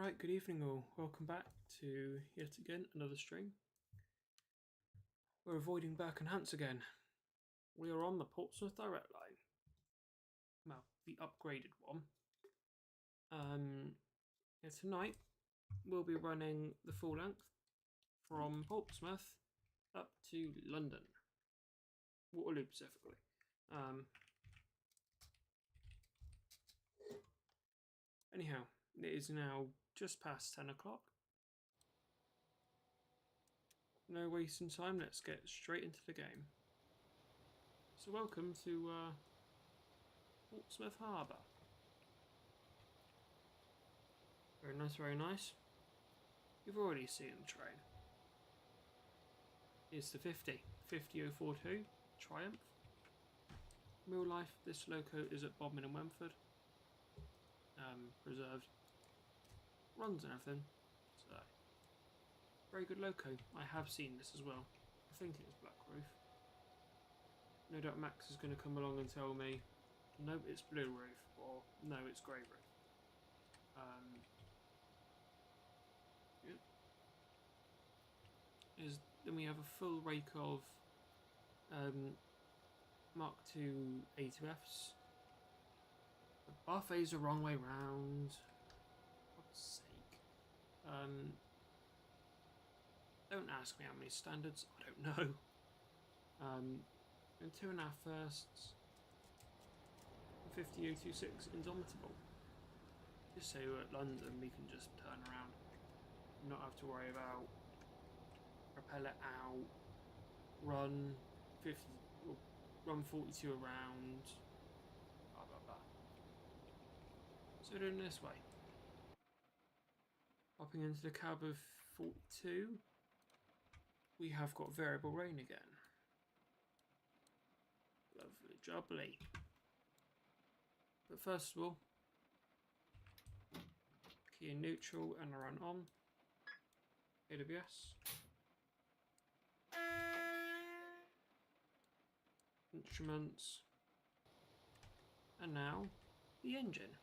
Right, good evening all. Welcome back to yet again another stream. We're avoiding Birkenhants again. We are on the Portsmouth Direct Line. Well, the upgraded one. Tonight we'll be running the full length from Portsmouth up to London. Waterloo specifically. Anyhow, it is now just past 10 o'clock. No wasting time, let's get straight into the game. So welcome to Portsmouth Harbour. Very nice, very nice. You've already seen the train. It's the 50042 Triumph. In real life, this loco is at Bodmin and Wemford. Reserved. Runs and everything. So, very good loco. I have seen this as well. I think it is Black Roof. No doubt Max is going to come along and tell me, no, it's Blue Roof, or no, it's Grey Roof. Then we have a full rake of Mark II A2Fs. The buffet's the wrong way round. For God's sake. Don't ask me how many standards, I don't know. And 2.5 firsts. 50026 Indomitable. Just so we're at London, we can just turn around. Not have to worry about propel it out, run 42 around, blah blah blah. So we're doing this way. Hopping into the cab of 42, we have got variable rain again. Lovely jubbly. But first of all, key in neutral and run on. AWS. Instruments. And now, the engine.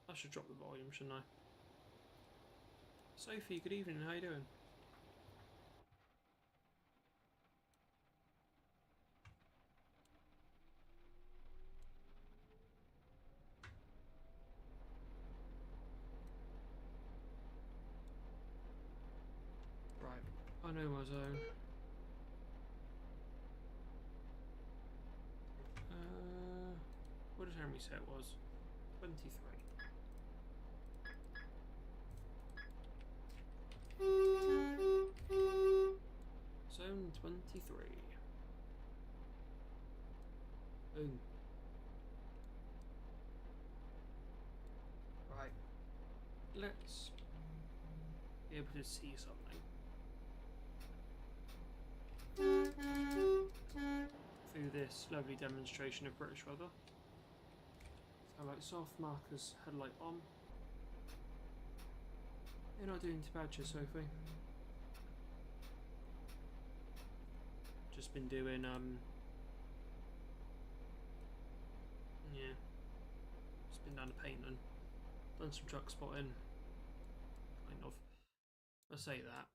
I should drop the volume, shouldn't I? Sophie, good evening, how you doing? Right, I know my zone. What did Henry say it was? 23. Zone 23. Boom. Right. Let's be able to see something. Through this lovely demonstration of British weather. So like soft markers, headlight on. You're not doing too bad, Sophie. Just been doing yeah. Just been down to Payton. Done some truck spotting. Kind of. I say that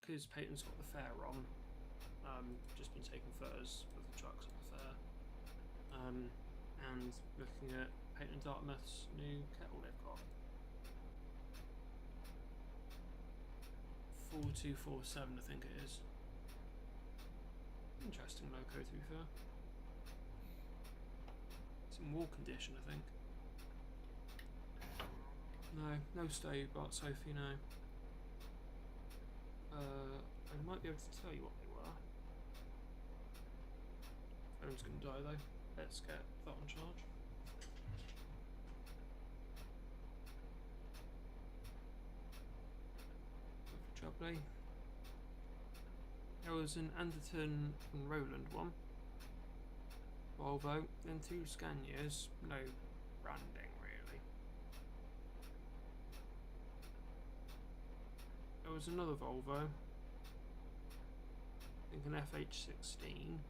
because Payton's got the fair on. Just been taking photos of the trucks at the fair. And looking at Payton Dartmouth's new kettle they've got. 4247 I think it is. Interesting loco to be fair. It's in war condition I think. No stove but Sophie, no. I might be able to tell you what they were. Phone's gonna die though. Let's get that on charge. Jubbly. There was an Anderton and Roland one. Volvo, then 2 Scanias, no branding, really. There was another Volvo, I think an FH16.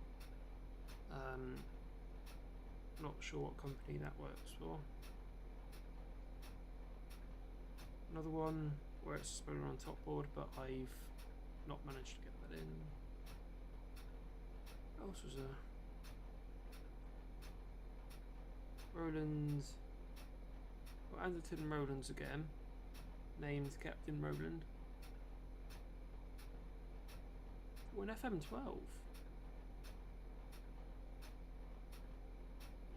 Not sure what company that works for. Another one where it's spoiler on top board, but I've not managed to get that in. What else was there? Roland's. Well, Anderton and Roland's again. Named Captain Roland. Oh, an FM12.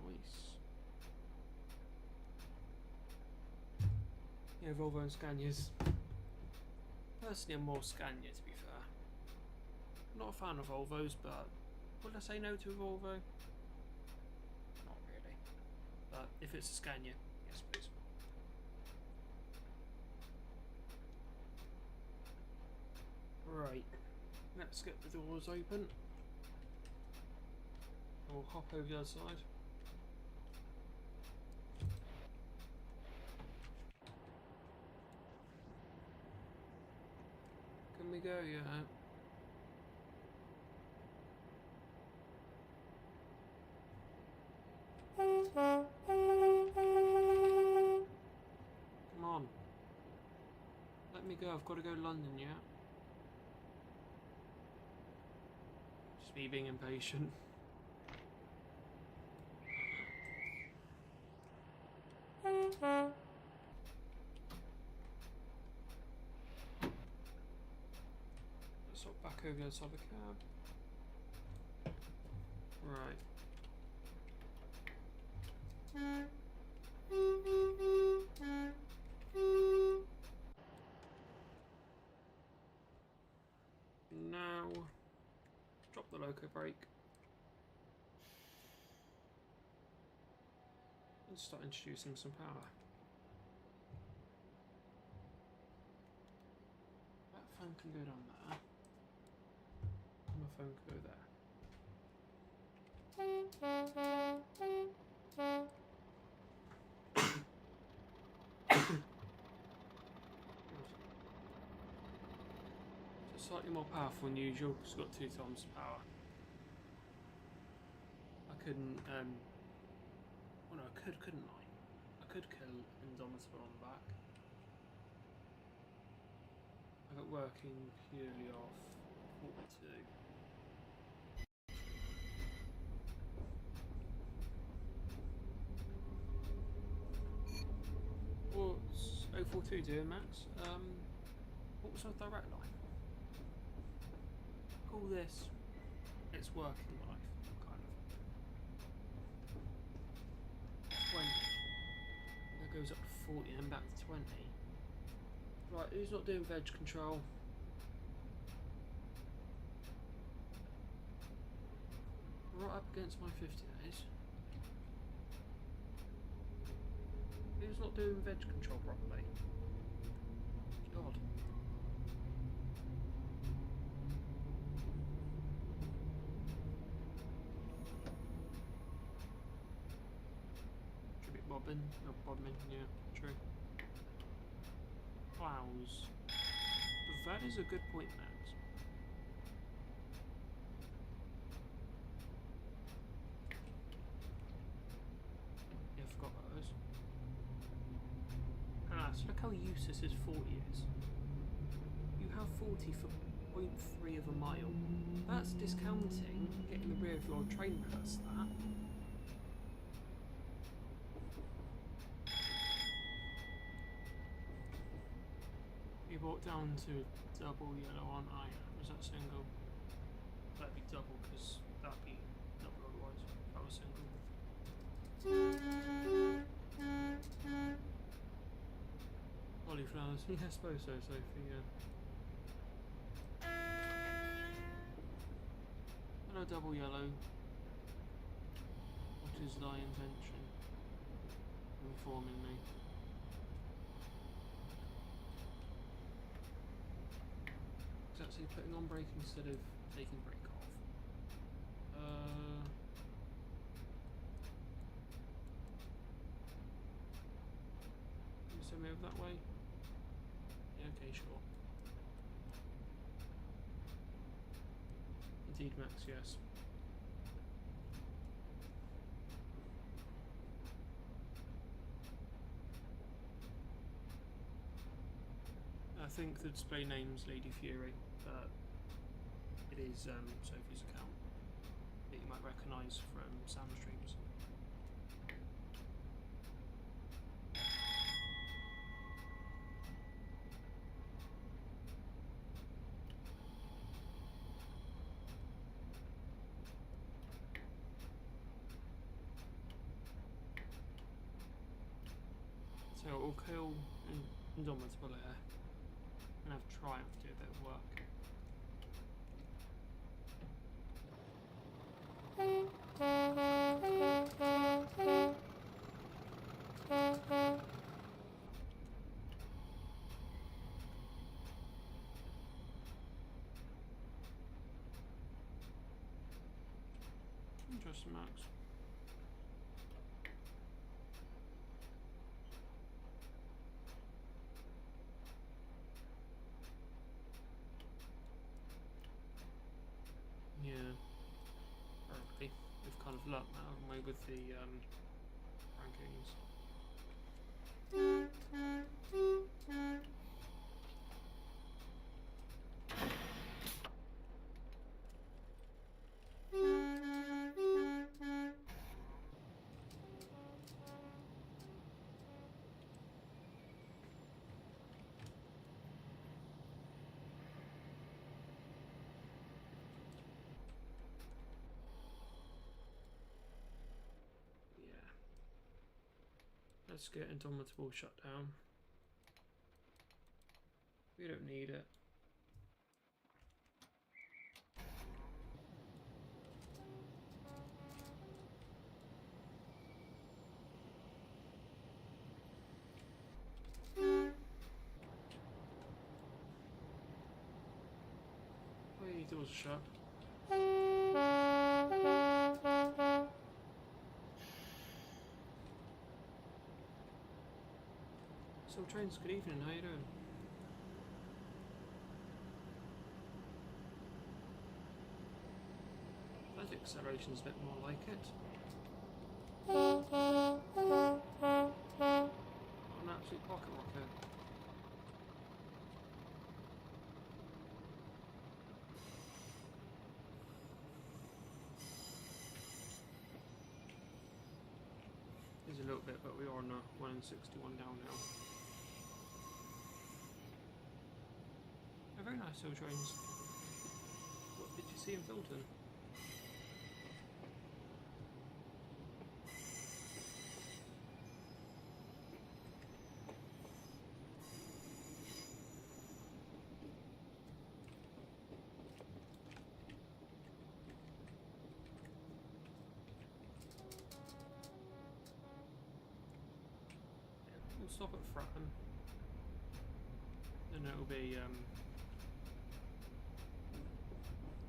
Nice. Yeah, Volvo and Scanias. Personally, I'm more Scania, to be fair. I'm not a fan of Volvos, but would I say no to a Volvo? Not really. But if it's a Scania, yes please. Right, let's get the doors open. We'll hop over the other side. Can we go? Yeah. Come on. Let me go. I've got to go to London, yeah? Just me being impatient. Let's hop back over the other side of the cab. Right. Now, drop the loco brake and start introducing some power. That phone can go down there. And my phone can go there. Slightly more powerful than usual because it's got 2 times the power. I couldn't, well no, couldn't I? I could kill Indomitable on the back. I got working purely off 42. What's 042 doing, Max? What was our direct line? Call this its working life, kind of. 20. That goes up to 40 and back to 20. Right, who's not doing veg control? Right up against my 50 days. Who's not doing veg control properly? God. Bobbin, yeah, true. Plows. That is a good point, Max. Yeah, I forgot about those. Ah, so look how useless his 40 is. You have 40 for 0.3 of a mile. That's discounting getting the rear of your train past that. You brought down to double yellow, aren't I? Was that single? That'd be double because that'd be double otherwise. That was single. Cauliflowers. Yeah, I suppose so, Sophie, yeah. Hello, double yellow. What is thy intention? Informing me. It's actually putting on brake instead of taking brake off. Send me over that way. Yeah, okay, sure. Indeed, Max, yes. I think the display name's Lady Fury, but it is Sophie's account that you might recognise from sound streams. So we'll kill Indomitable Air and have Triumph do a bit of work. Interesting, Max. Yeah, apparently we've kind of lucked now, haven't we, with the rankings. Let's get Indomitable shut down. We don't need it. Wait, the door's shut. So trains, good evening, how you doing? That acceleration's a bit more like it. An absolute pocket rocket. There's a little bit, but we are on a 1 in 61 downhill. Very nice hill trains. What did you see in Filton? We'll stop at Fratton. Then it'll be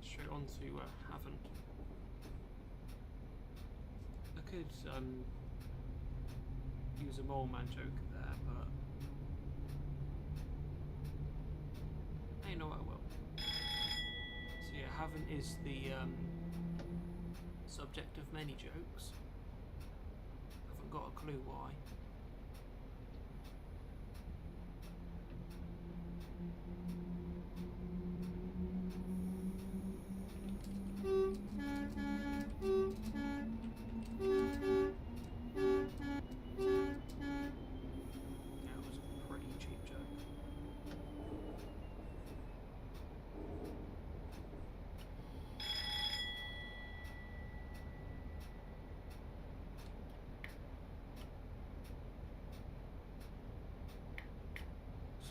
straight on to Havant. I could use a mole man joke there, but I know I will. So yeah, Havant is the subject of many jokes. Haven't got a clue why.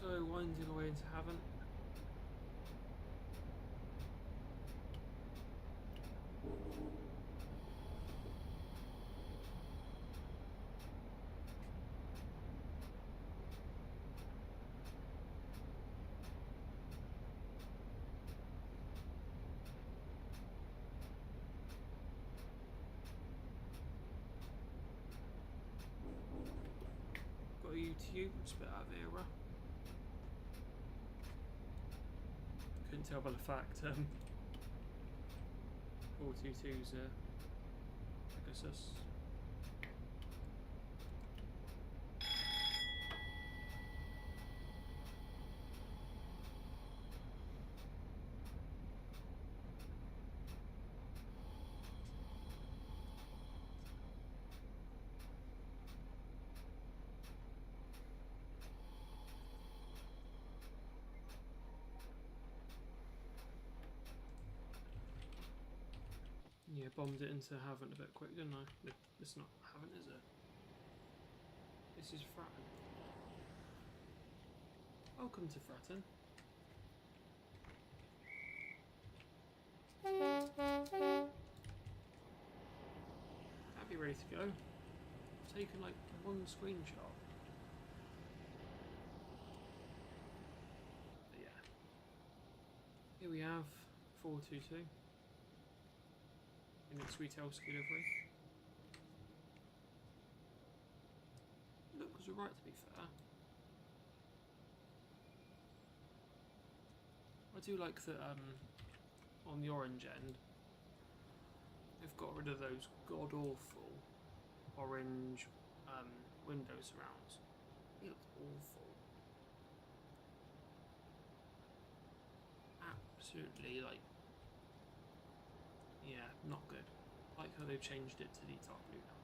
So winding away into Havant. Got a U-turn to you, it's a bit out of era. Couldn't tell by the fact 422's Pegasus. Yeah, bombed it into Haven a bit quick, didn't I? It's not Haven, is it? This is Fratton. Welcome to Fratton. I'll be ready to go. I've taken like one screenshot. But yeah. Here we have 422. In its retail delivery. Looks alright, to be fair. I do like that on the orange end they've got rid of those god awful orange window surrounds. It looks awful. Absolutely, like, yeah, not good. Like how they've changed it to the dark blue now.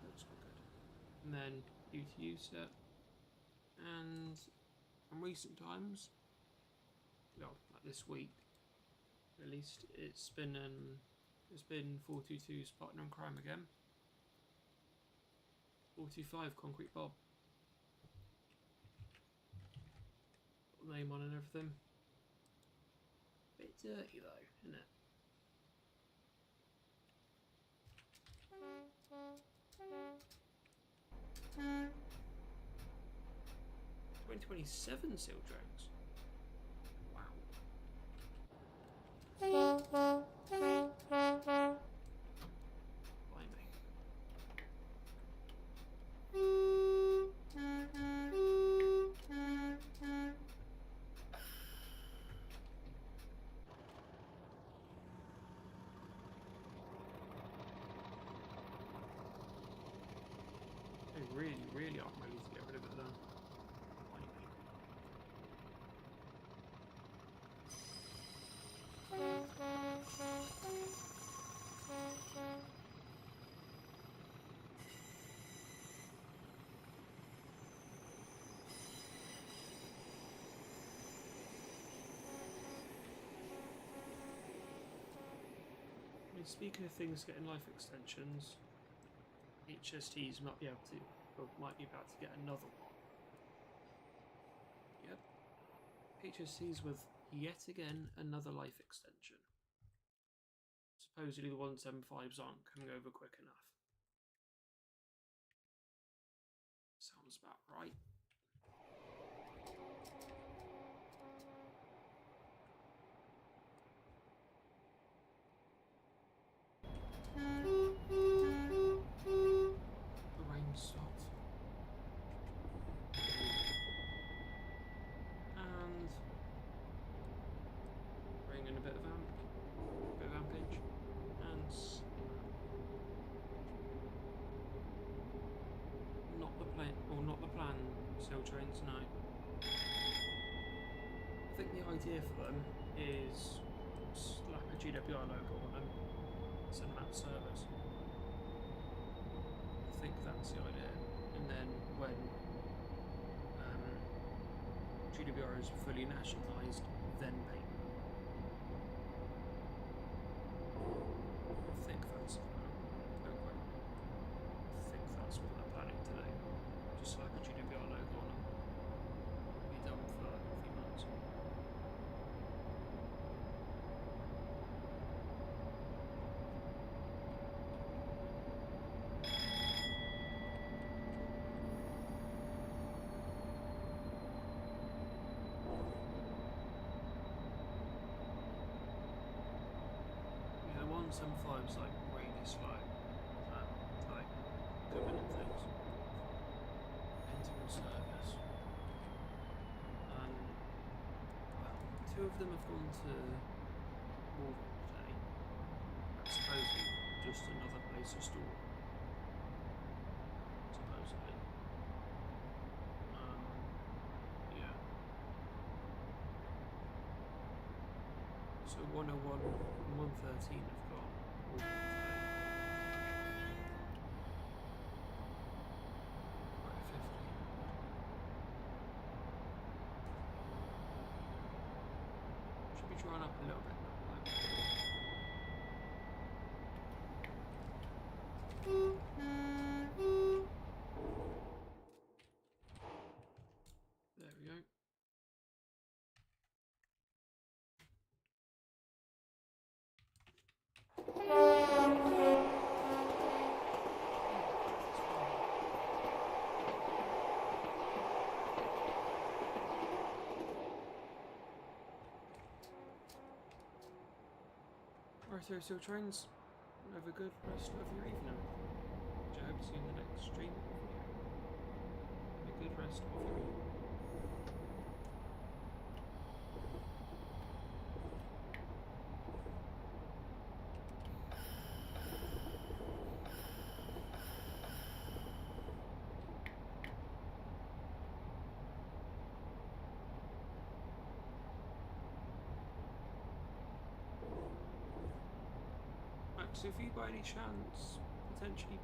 Looks quite good. And then UTU set. And in recent times, well, like this week at least, it's been 422's partner in crime again. 425 Concrete Bob. Got the name on and everything. Bit dirty though, isn't it? $2027 seal drones. Wow. Blimey. They really aren't ready to get rid of it though. Speaking of things getting life extensions, HSTs might be about to get another one. Yep. HSTs with yet again another life extension. Supposedly the 175s aren't coming over quick enough. Sounds about right. The rain stopped. And bring in a bit of ampage. And not the plan sail trains, no. I think the idea for them is slap a GWR logo on them, send them out to service. I think that's the idea. And then when GWR is fully nationalised, then paint them. I think that's what they're planning to do. Just slap a GWR logo on them. Be done for a few months. Yeah, the 175's like really slow. Like, good minute of them have gone to Waterloo today. That's supposedly just another place to store. Supposedly. Yeah. So 101 and 113 have gone Waterloo today. Right, 50. Should be drawn up a little bit. There we go. Right, so trains, have a good rest of your evening, which I hope to see you in the next stream. Have a good rest of your evening. So if you by any chance potentially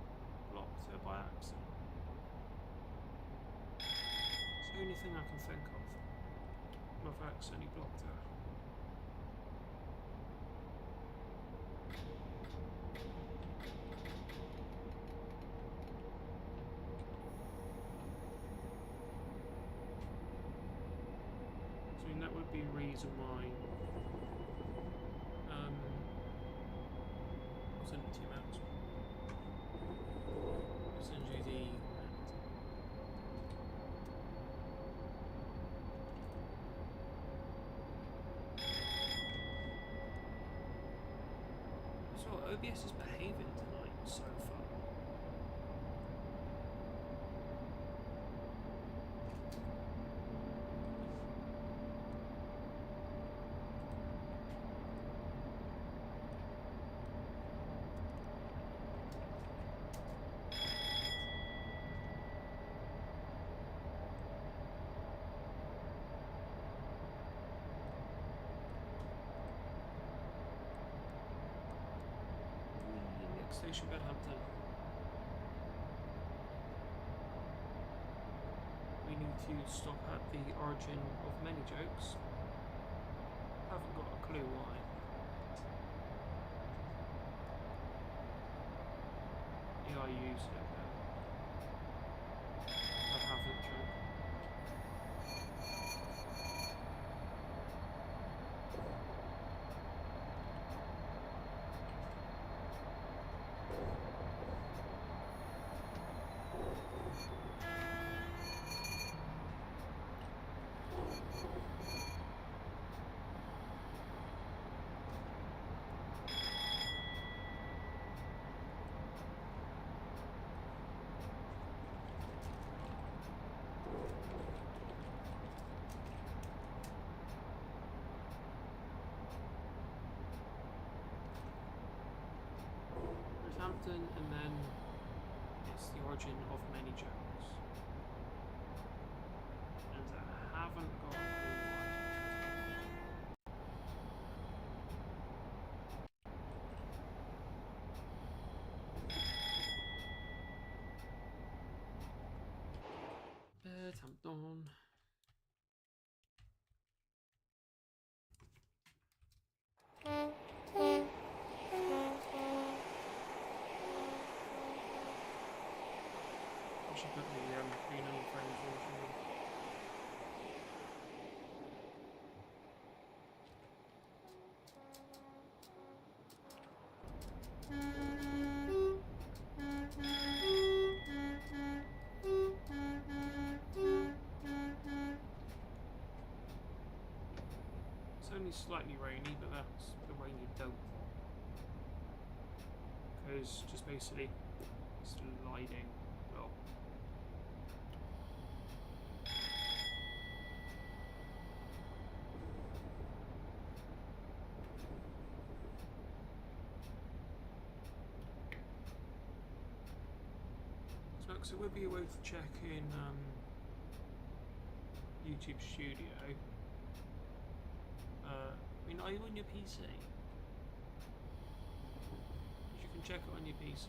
blocked her by accident, it's the only thing I can think of. I've accidentally blocked her. So I mean that would be a reason why send it to you, Max. I'll send you the so OBS is behaving tonight so far. Station Bedhampton. We need to stop at the origin of many jokes. Haven't got a clue why. Yeah, I use it. I haven't joke. Hampton, and then it's the origin of many jokes. And I haven't got a clue why. Bedhampton. I should put the green on frames version on. It's only slightly rainy, but that's the rain you don't want. Because just basically sliding. Well, Max, it would be worth checking YouTube Studio. I mean, are you on your PC? You can check it on your PC.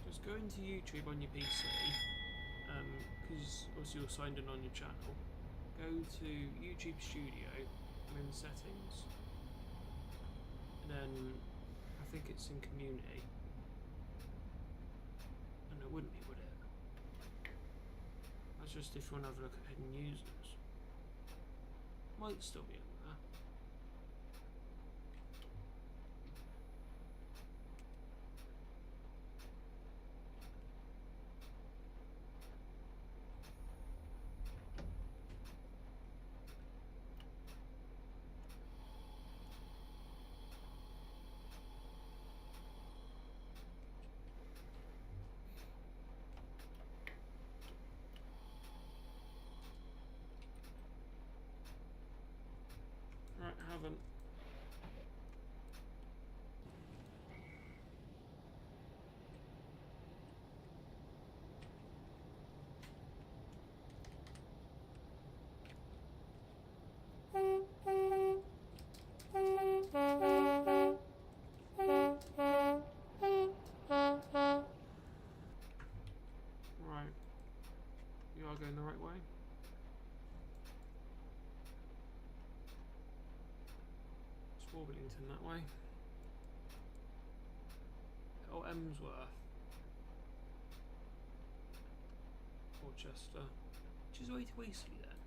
Just go into YouTube on your PC, because obviously you're signed in on your channel. Go to YouTube Studio and in settings, and then I think it's in community, and it wouldn't be, would it? That's just if you want to have a look at hidden users. Might still be in there. Right, haven't. Right, you are going the right way. It's Warblington that way. Oh, Emsworth. Porchester. Which is the way to Eastleigh then?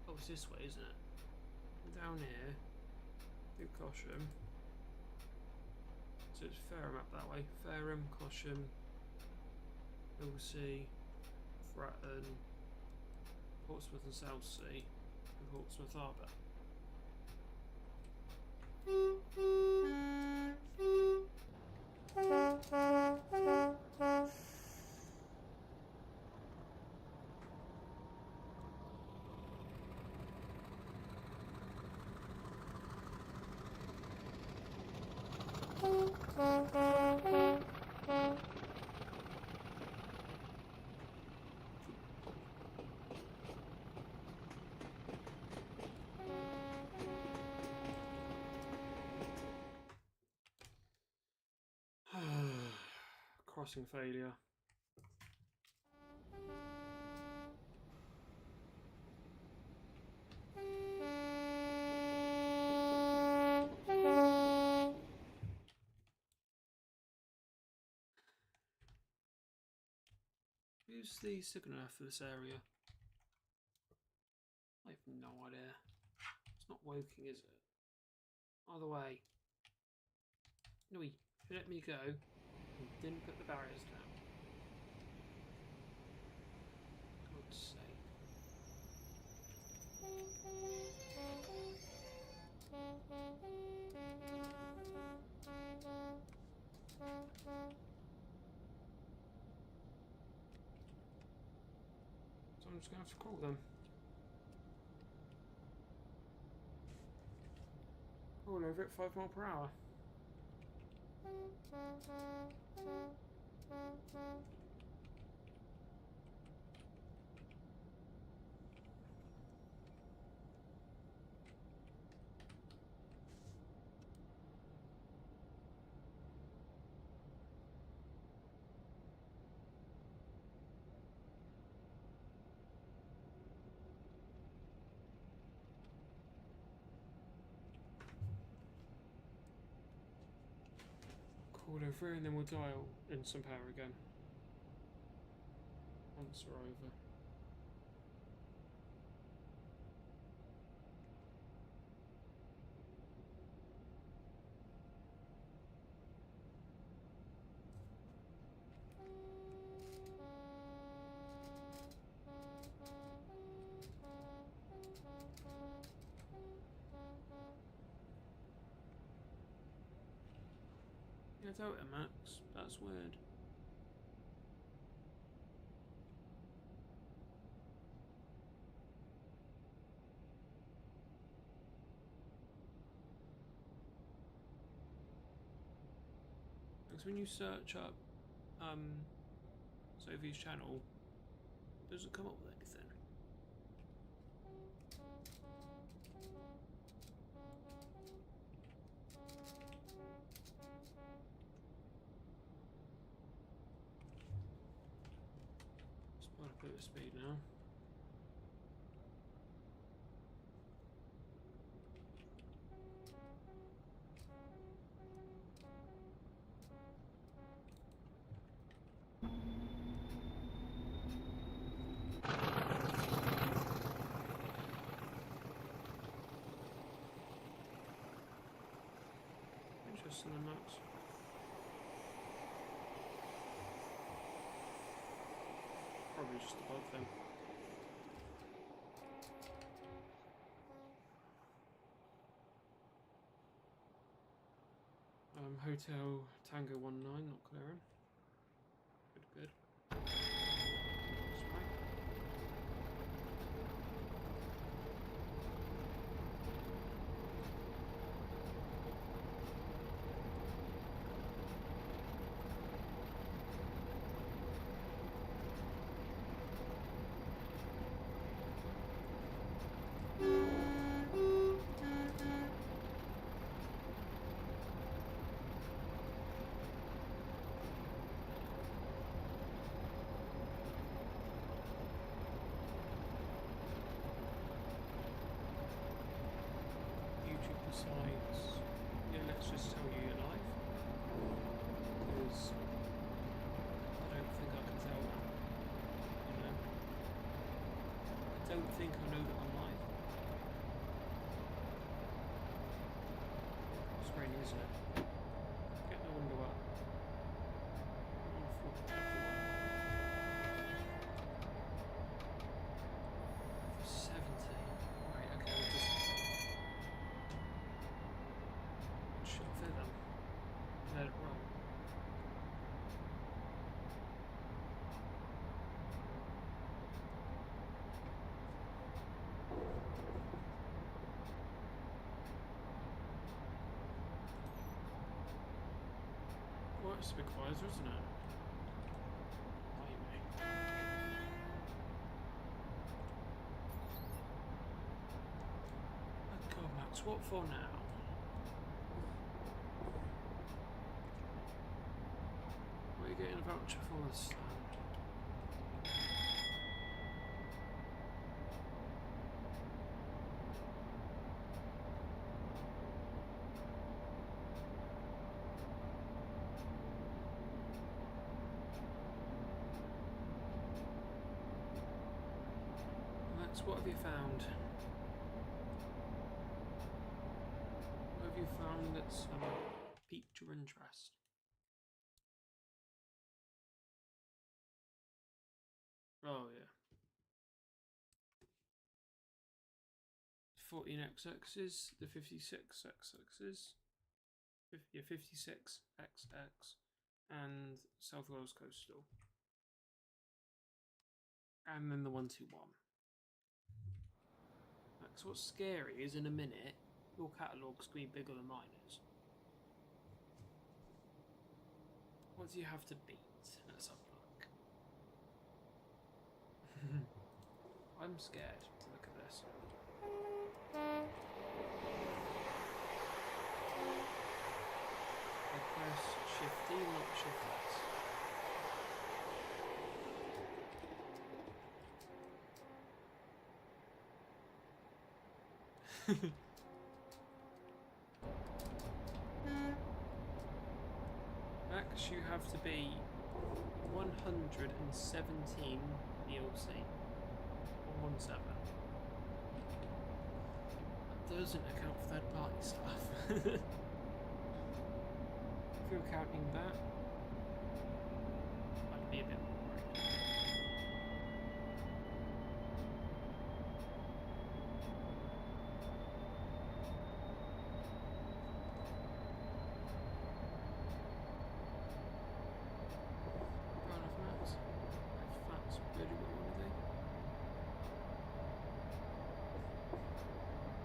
Oh, it's this way, isn't it? Down here, through Cosham. So it's Fareham up that way. Fareham, Cosham, Ilsea, Fratton, Portsmouth and Southsea, and Portsmouth Harbour. Crossing failure. Who's the signaller for this area? I have no idea. It's not Woking, is it? Either way. No, you let me go and didn't put the barriers down. God's sake. So I'm just going to have to call them. All over at 5 miles per hour. Call over and then we'll dial in some power again. Once we're over. Yeah, doubt it, Max. That's weird. Because when you search up Sophie's channel, it doesn't come up with anything. Let's put up a bit of speed now. Interesting the maps. Probably just above them. Hotel Tango 19, not clearing. Good, good. That's right. Besides, yeah, let's just tell you your life, because I don't think I can tell that, you know. I don't think I know that I'm live. It's raining, isn't it? Get the window up. I'm on 41. 70. Right, okay, we'll just shuffle them. Let it run. Well, it's a big visor, isn't it? Blimey. Oh God, Max, what for now? What are you getting a voucher for this stand? Max, what have you found? What have you found that's piqued your interest? Oh yeah. 14XXs, the 56XXs, 56XX, and South Wales Coastal. And then the 121. Max, what's scary is in a minute, your catalogue's going to be bigger than mine is. What do you have to beat? Let's have a look. I'm scared to look at this. I press Shift D, not Shift S. Max, you have to be 117 DLC. 117. That doesn't account for third party stuff. If you're counting that, I'd be a bit more worried. Run off Max. If that's really what you want to do.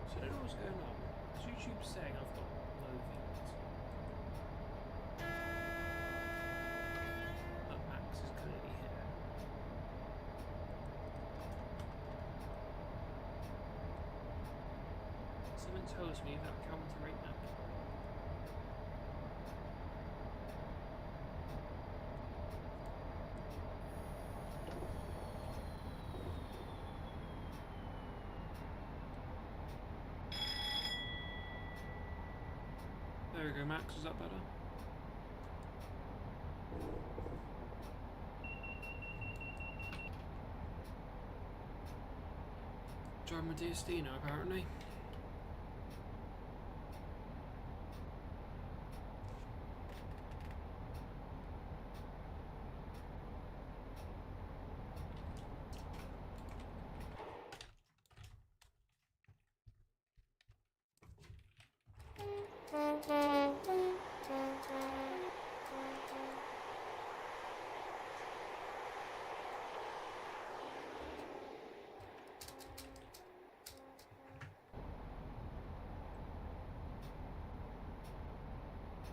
So I don't know what's going on. Is YouTube saying I've got low views? Something tells me that counter ain't that. There we go, Max, is that better? Driving a DSD now, apparently.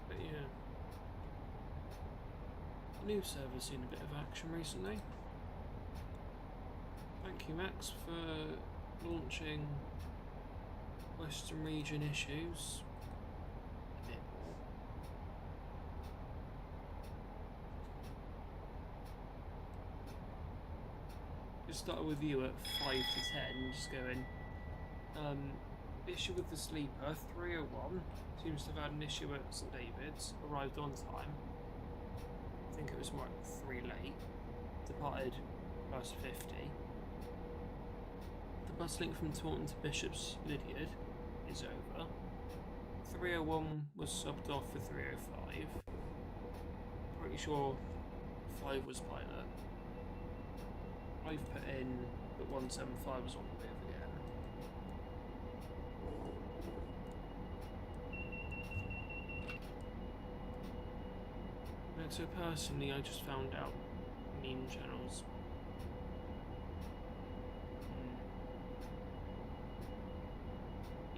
But yeah, the new server's seen a bit of action recently. Thank you, Max, for launching Western Region issues. A bit more. Just started with you at 5 to 10, just going. Issue with the sleeper 301 seems to have had an issue at St David's. Arrived on time. I think it was more like 3 late. Departed bus 50. The bus link from Taunton to Bishop's Lydiard is over. 301 was subbed off for 305. Pretty sure 5 was pilot. I've put in that 175 was on the move again. So personally, I just found out meme channels.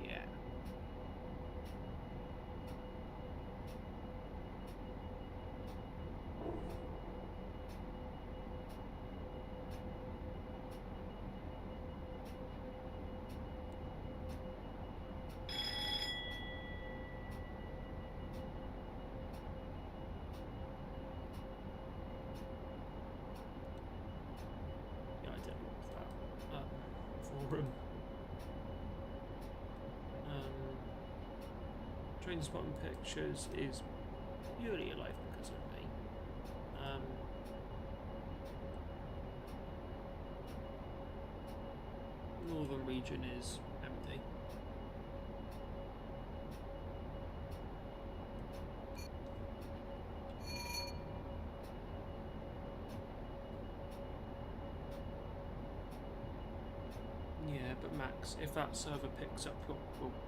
Yeah. Forum. Train spotting pictures is purely alive because of me. Northern region is empty. Yeah, but Max, if that server picks up popularity,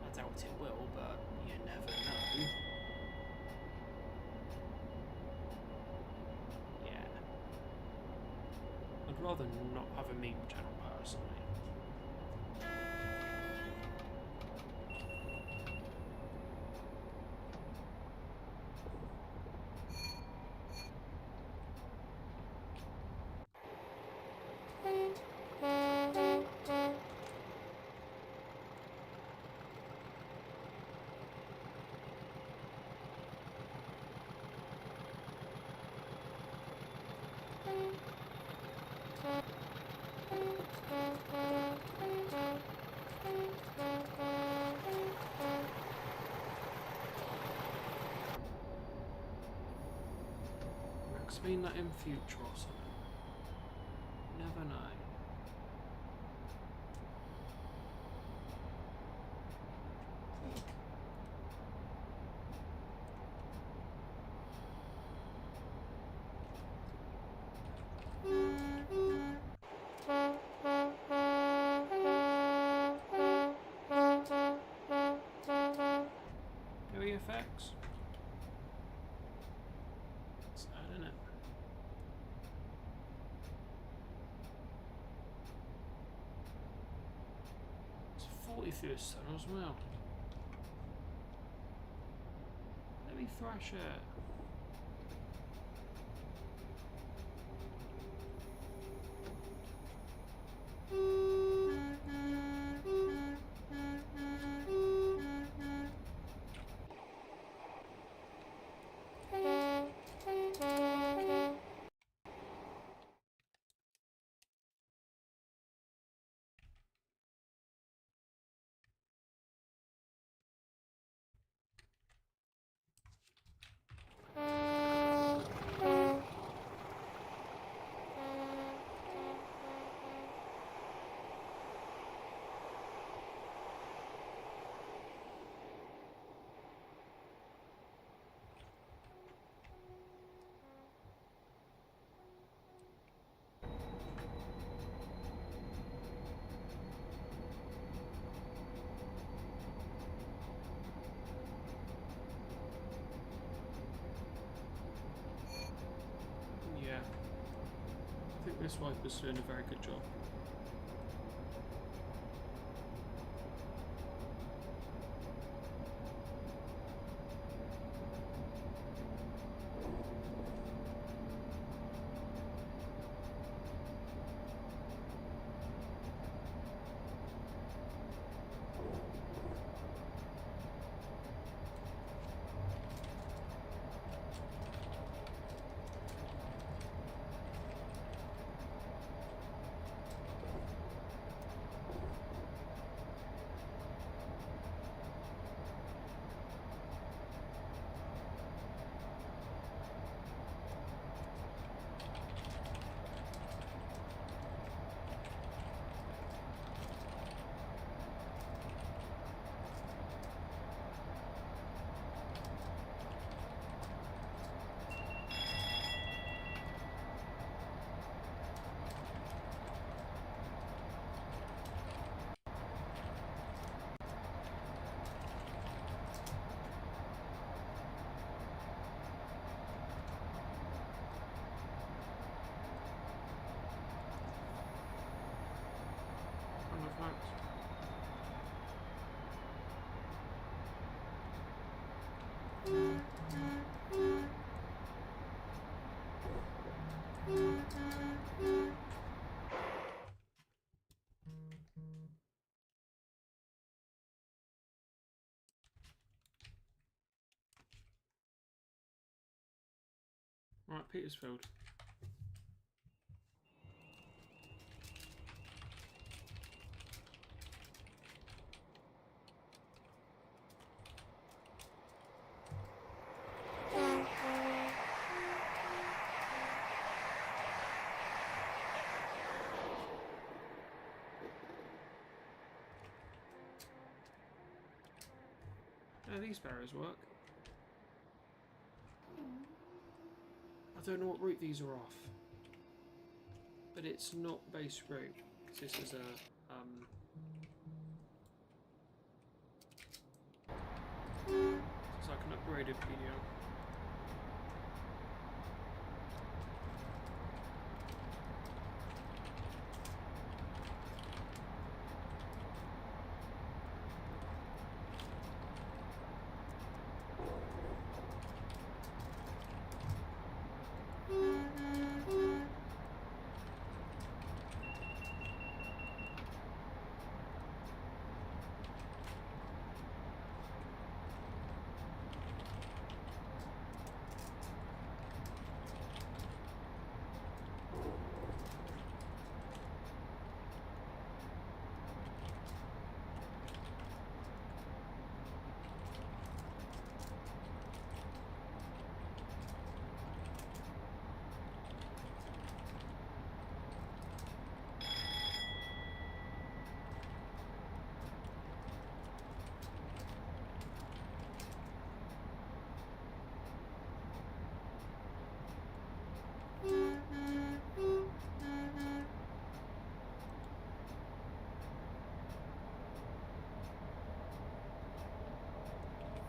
I doubt it will, but you never know. Yeah. I'd rather not have a meme channel personally. Mean that in future or something. Never know. Go effects. Sad, isn't it? It's 40 through a sun as well. Let me thrash it. This wiper's doing a very good job. Right, Petersfield. How do these barriers work? I don't know what route these are off, but it's not base route because this is a it's like an upgraded PDO.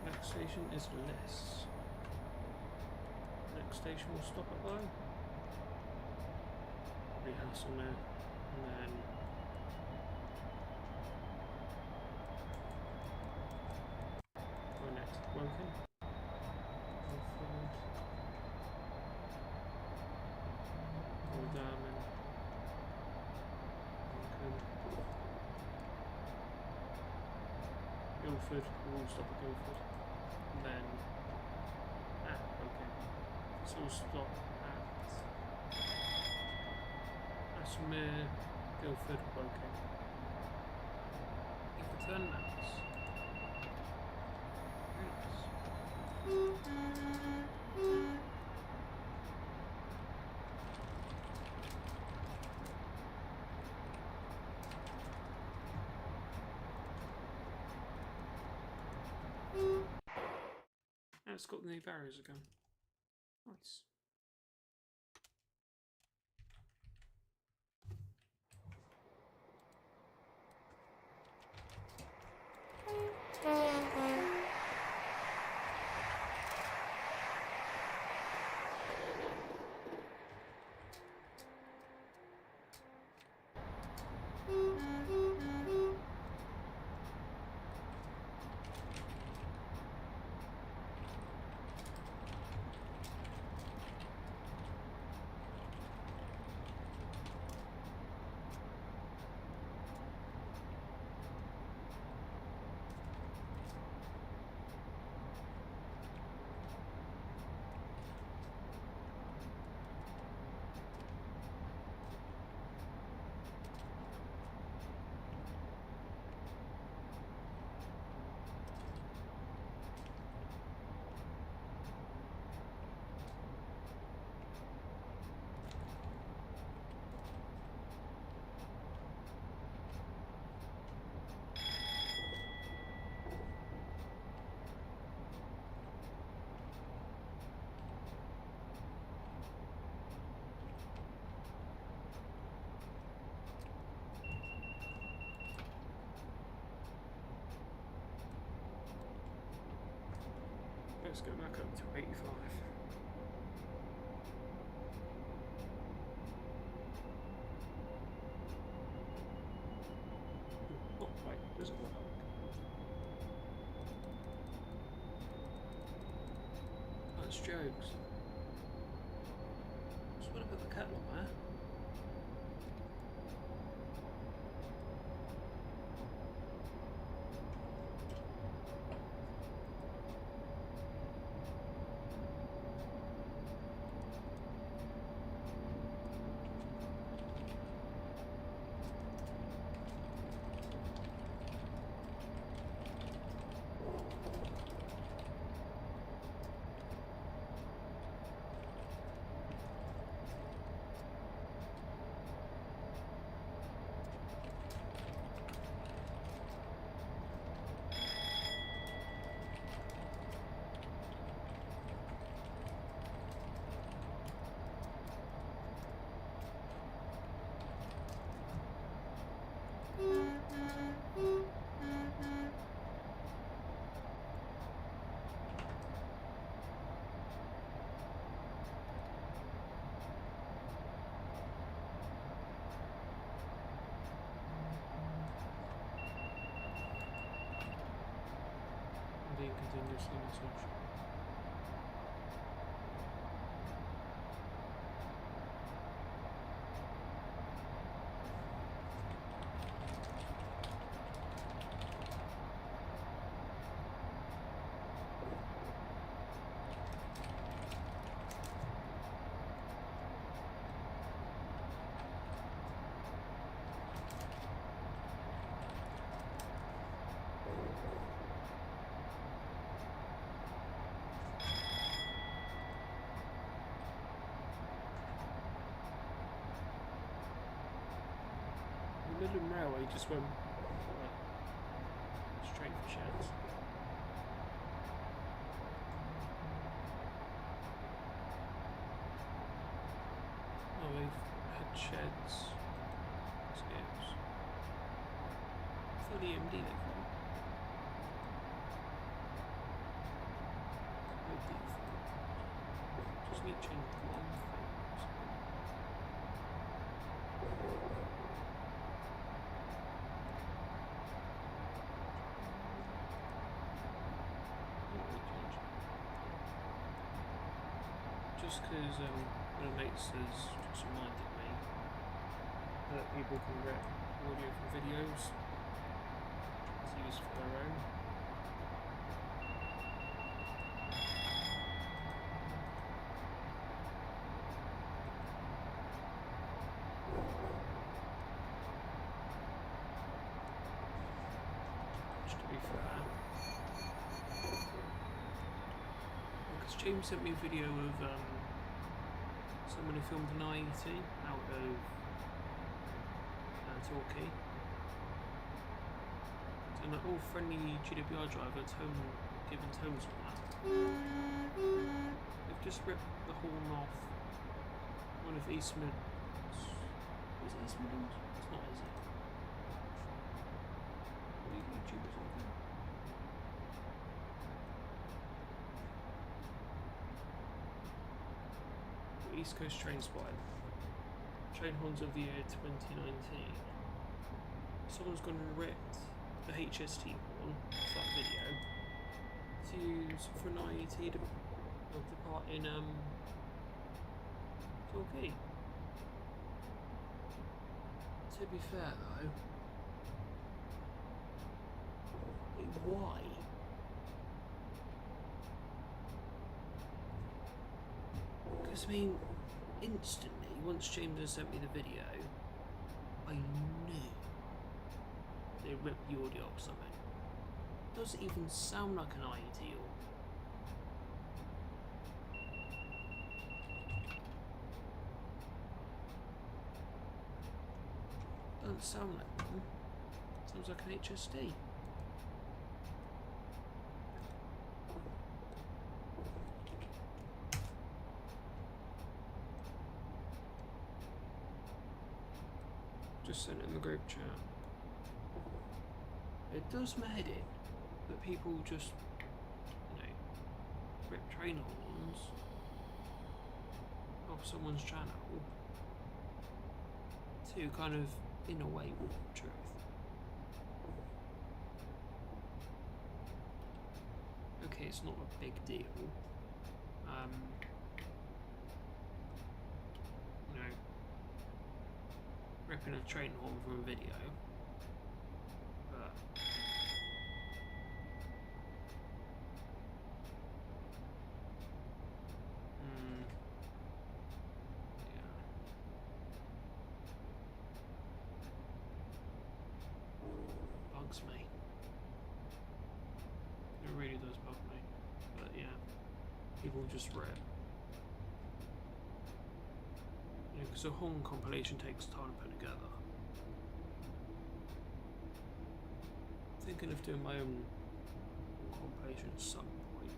Next station is less. Next station will stop at low. Rehouse on there, and then go next. Woking. Oldham and Guildford. We'll stop at Guildford. And then okay. So we'll stop at Ashmere, Guildford, Woking. If the turn maps. And it's got the new barriers again. Nice. let's go back up to 85. Oh, wait, does it work? That's jokes. Just want to put the kettle on there. Being continuously massaged. The Midland Railway just went straight for sheds. Oh, they've had sheds, skips. For the MD they've got. Just need to change one thing. Just because one of the mates has just reminded me that people can rep audio from videos to use for their own. Which, to be fair, because James sent me a video of someone who filmed an IET out of Torquay. So like all friendly GWR driver given tones on that. They've just ripped the horn off one of Eastman's. Is it Eastman's? It's not, is it? YouTube or something. East Coast Train Spotting. Train horns of the year 2019. Someone's gone and ripped the HST horn off that video to use for an IET to depart in Torquay. To be fair though, why? Because I mean, instantly, once James had sent me the video, I knew they ripped the audio off something. It doesn't even sound like an IET or. Doesn't sound like one. Sounds like an HST. Just sent it in the group chat. It does my head in that people just, you know, rip train horns off someone's channel to kind of, in a way, warp the truth. Okay, it's not a big deal. You know, ripping a train horn from a video, but yeah. Bugs me. It really does bug me. But yeah, people just rip. You know, because a horn compilation takes time to put together. I'm thinking of doing my own compilation at some point.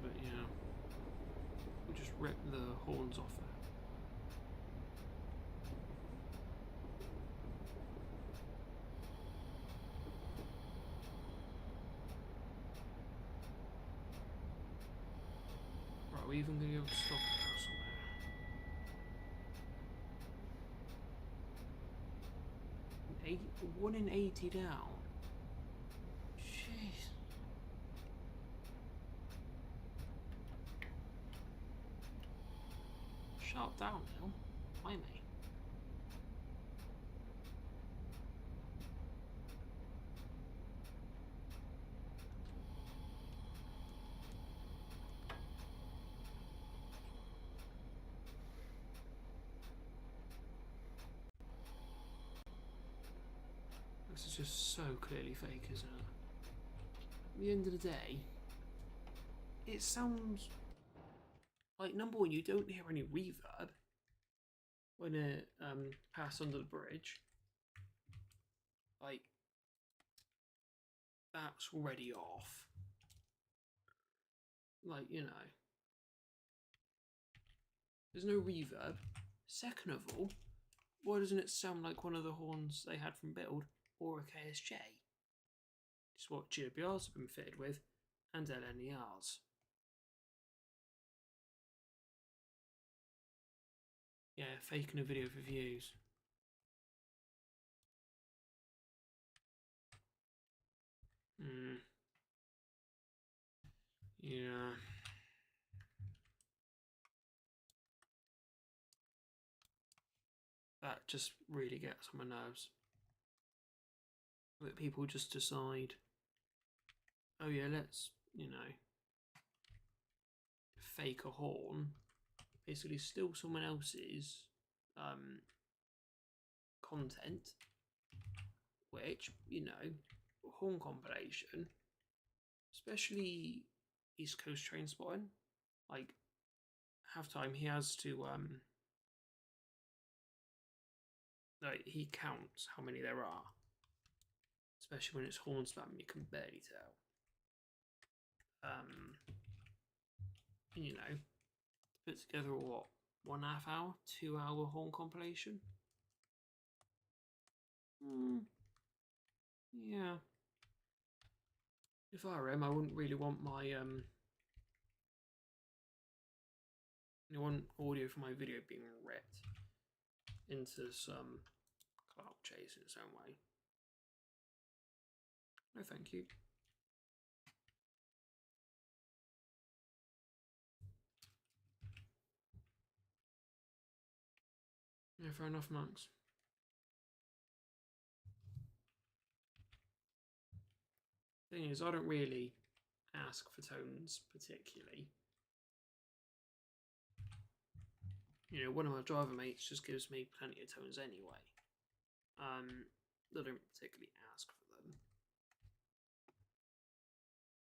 But yeah, we'll just rip the horns off it. Right, we're even going to be able to stop it now somewhere. 1 in 80 down. Jeez. Sharp down now. Why me? This is just so clearly fake, isn't it? At the end of the day, it sounds like, number one, you don't hear any reverb when it passes under the bridge. Like, that's already off. Like, you know, there's no reverb. Second of all, why doesn't it sound like one of the horns they had from Build or a KSJ? It's what GWRs have been fitted with, and LNERs. Yeah, faking a video for views. Yeah. That just really gets on my nerves. That people just decide, oh yeah, let's, you know, fake a horn, basically steal someone else's content, which, you know, horn compilation, especially East Coast train spotting, like, half time he has to like, he counts how many there are, especially when it's horn spam, you can barely tell. You know, put together what, 1.5 hour, 2 hour horn compilation. Yeah. If I were him, I wouldn't really want my I want audio from my video being ripped into some clout chase in its own way. No, thank you. Yeah, fair enough, Max. Thing is, I don't really ask for tones particularly. You know, one of my driver mates just gives me plenty of tones anyway. I don't particularly ask for them.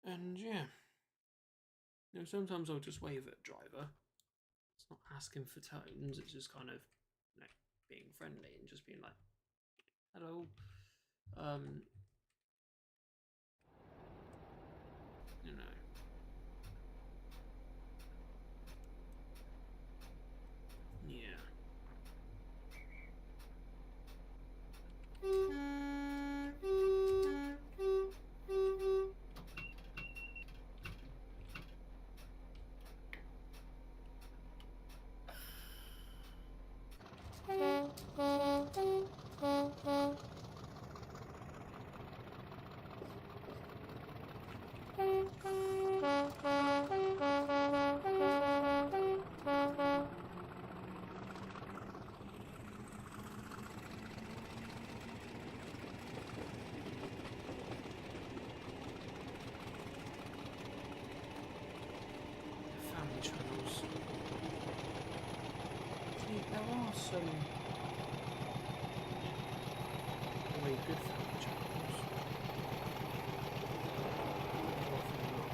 And yeah, you know, sometimes I'll just wave at a driver. It's not asking for tones, it's just kind of, you know, being friendly and just being like, hello. You know. Yeah. are some very good family channels. Often not.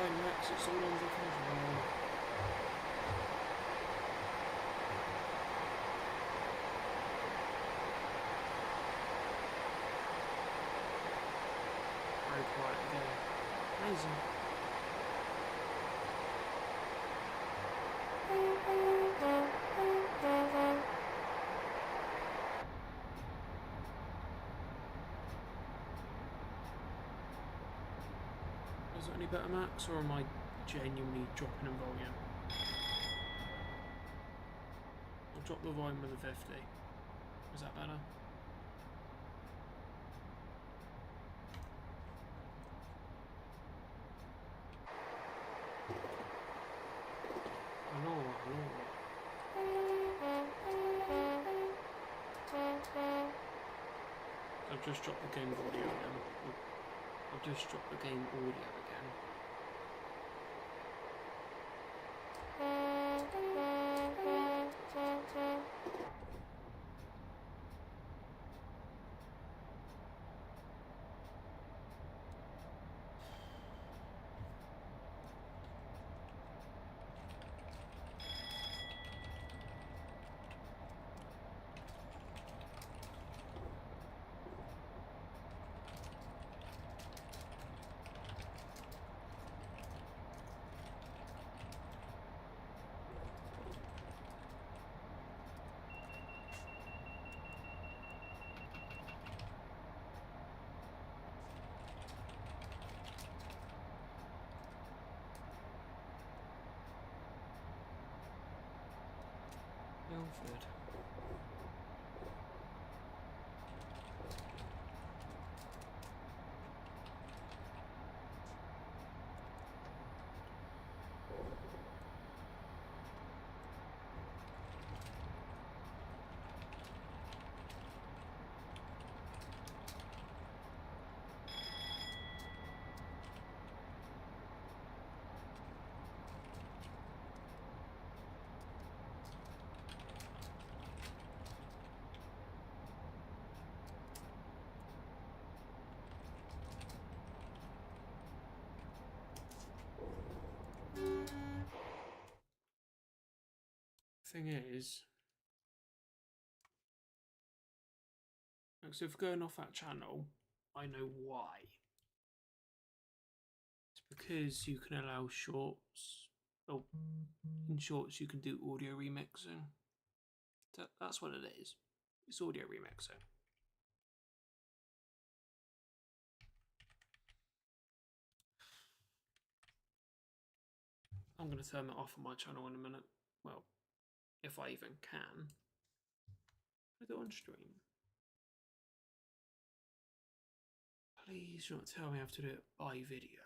Max, it's all under control. Very quiet again. Amazing. Is it any better, Max, or am I genuinely dropping in volume? I'll drop the volume with a 50. Is that better? Hello, hello. I've just dropped the game audio again. I've just dropped the game audio again. Ilford. thing is, like, so if going off that channel, I know why. It's because you can allow shorts. Oh, in shorts you can do audio remixing. That's what it is. It's audio remixing. I'm going to turn that off on my channel in a minute. Well, if I even can. Put it on stream. Please do not tell me I have to do it by video.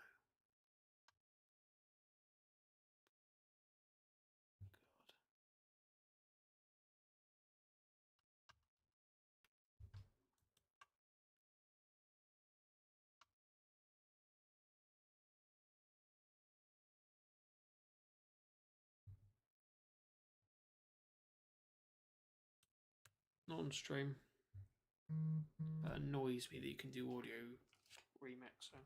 Not on stream. That annoys me that you can do audio remixing.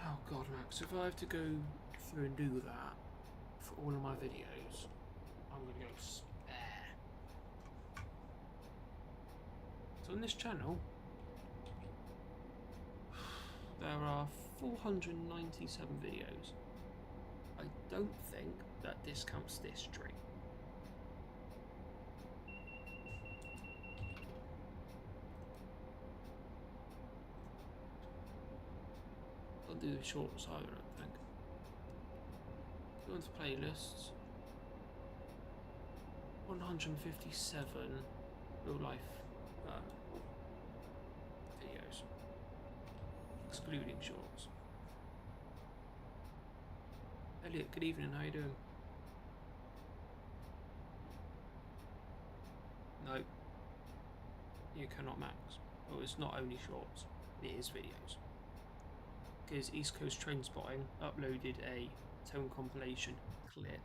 Oh god, Max, if I have to go through and do that for all of my videos, I'm going to go spare. So on this channel, there are 497 videos. I don't think that discounts this stream. I'll do the shorts either, I don't think. Go into playlists. 157 real life videos, excluding shorts. Elliot, good evening, how you doing? No, you cannot, Max. Well, it's not only shorts, it is videos. Because East Coast Train Spotting uploaded a tone compilation clip.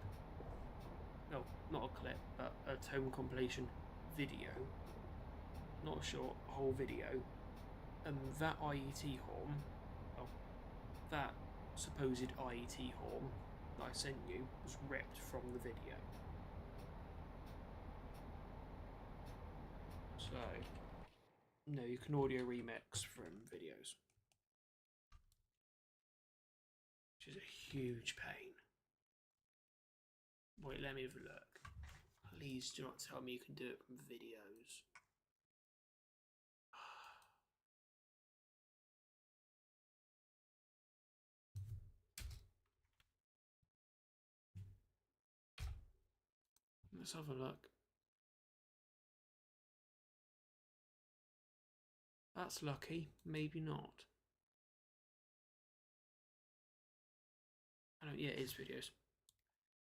No, not a clip, but a tone compilation video. Not a short, a whole video. And that IET horn, well, that supposed IET horn that I sent you was ripped from the video. So, no, you can audio remix from videos. Which is a huge pain. Wait, let me have a look. Please do not tell me you can do it from videos. Let's have a look. That's lucky, maybe not. I know, yeah, it is videos.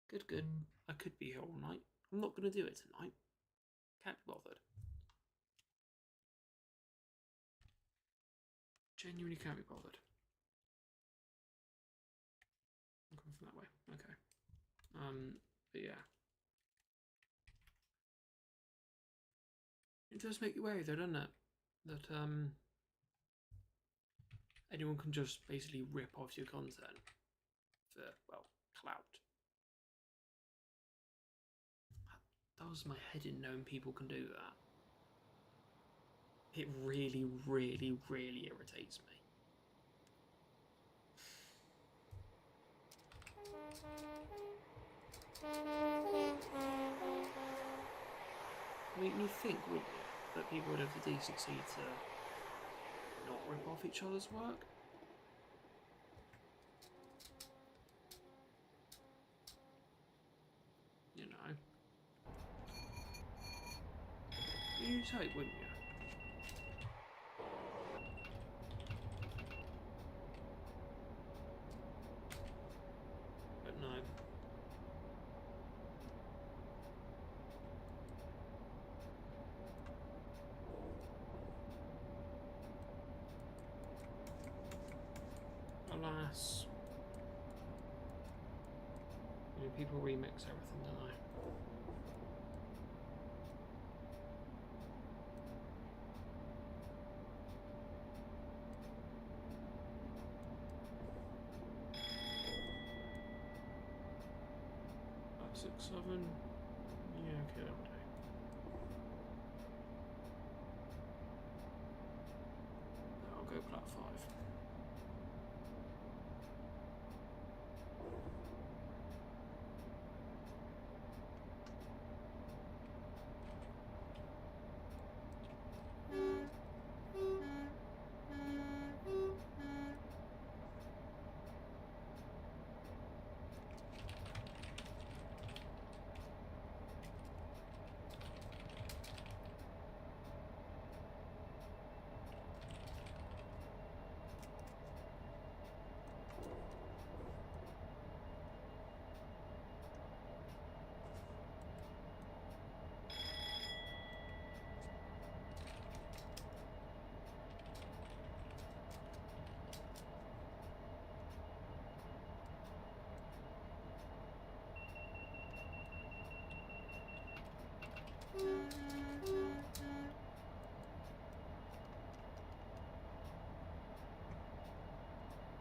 Good, good. I could be here all night. I'm not going to do it tonight. Can't be bothered. Genuinely can't be bothered. I'm coming from that way. Okay. But yeah. It does make you wary though, doesn't it? That anyone can just basically rip off your content for, well, clout. That does my head in knowing people can do that. It really, really, really irritates me. I mean, you think, wouldn't you, that people would have the decency to not rip off each other's work? You know. You'd hope, wouldn't you? But no. Alas, people remix everything, don't they? Five, 6, 7. Yeah, okay, that'll do. I'll go plat 5.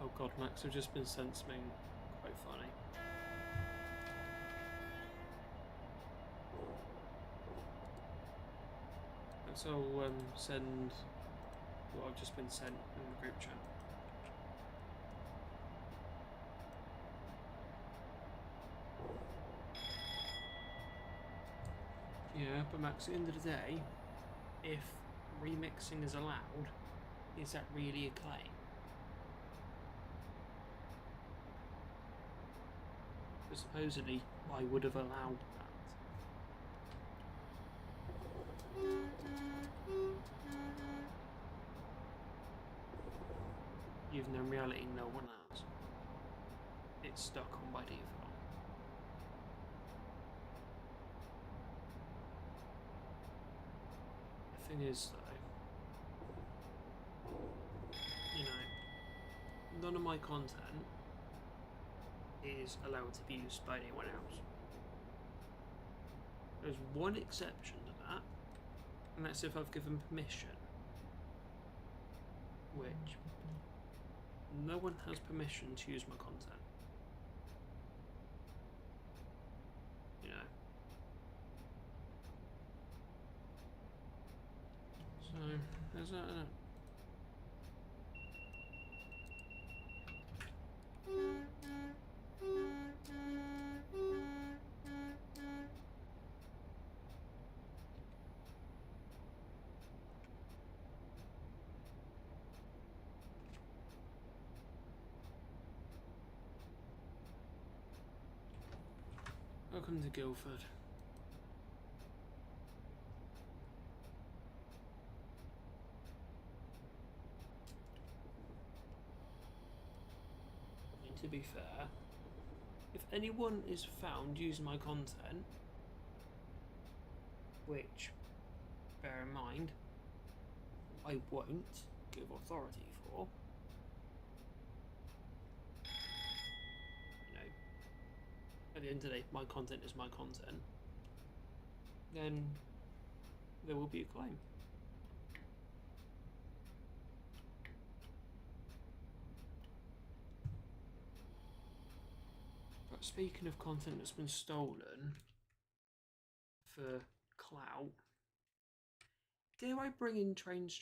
Oh god, Max have just been sent something quite funny. So I'll send what I've just been sent in the group chat. Yeah, but Max, at the end of the day, if remixing is allowed, is that really a claim? But supposedly, I would have allowed that. Even though in reality, no one has. It's stuck on by default. The thing is, though, you know, none of my content is allowed to be used by anyone else. There's one exception to that, and that's if I've given permission, which no one has permission to use my content. You know. So there's that. Welcome to Guildford. To be fair, if anyone is found using my content, which, bear in mind, I won't give authority for, you know, at the end of the day, my content is my content, then there will be a claim. But speaking of content that's been stolen for clout, dare I bring in trains?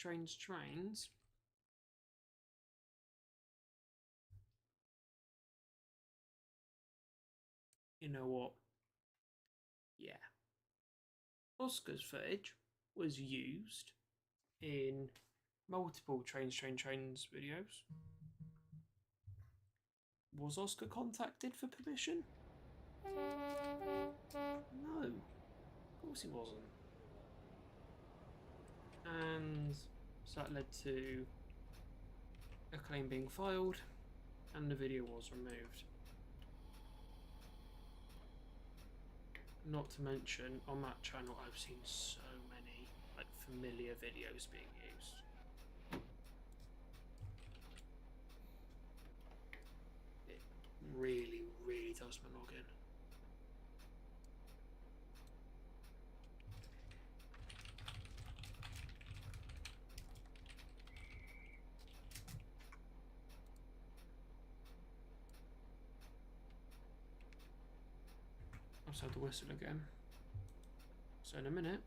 You know what? Yeah. Oscar's footage was used in multiple trains videos. Was Oscar contacted for permission? No. Of course he wasn't. And so that led to a claim being filed, and the video was removed. Not to mention, on that channel I've seen so many like familiar videos being used. It really, really does my noggin. outside the whistle again. So in a minute,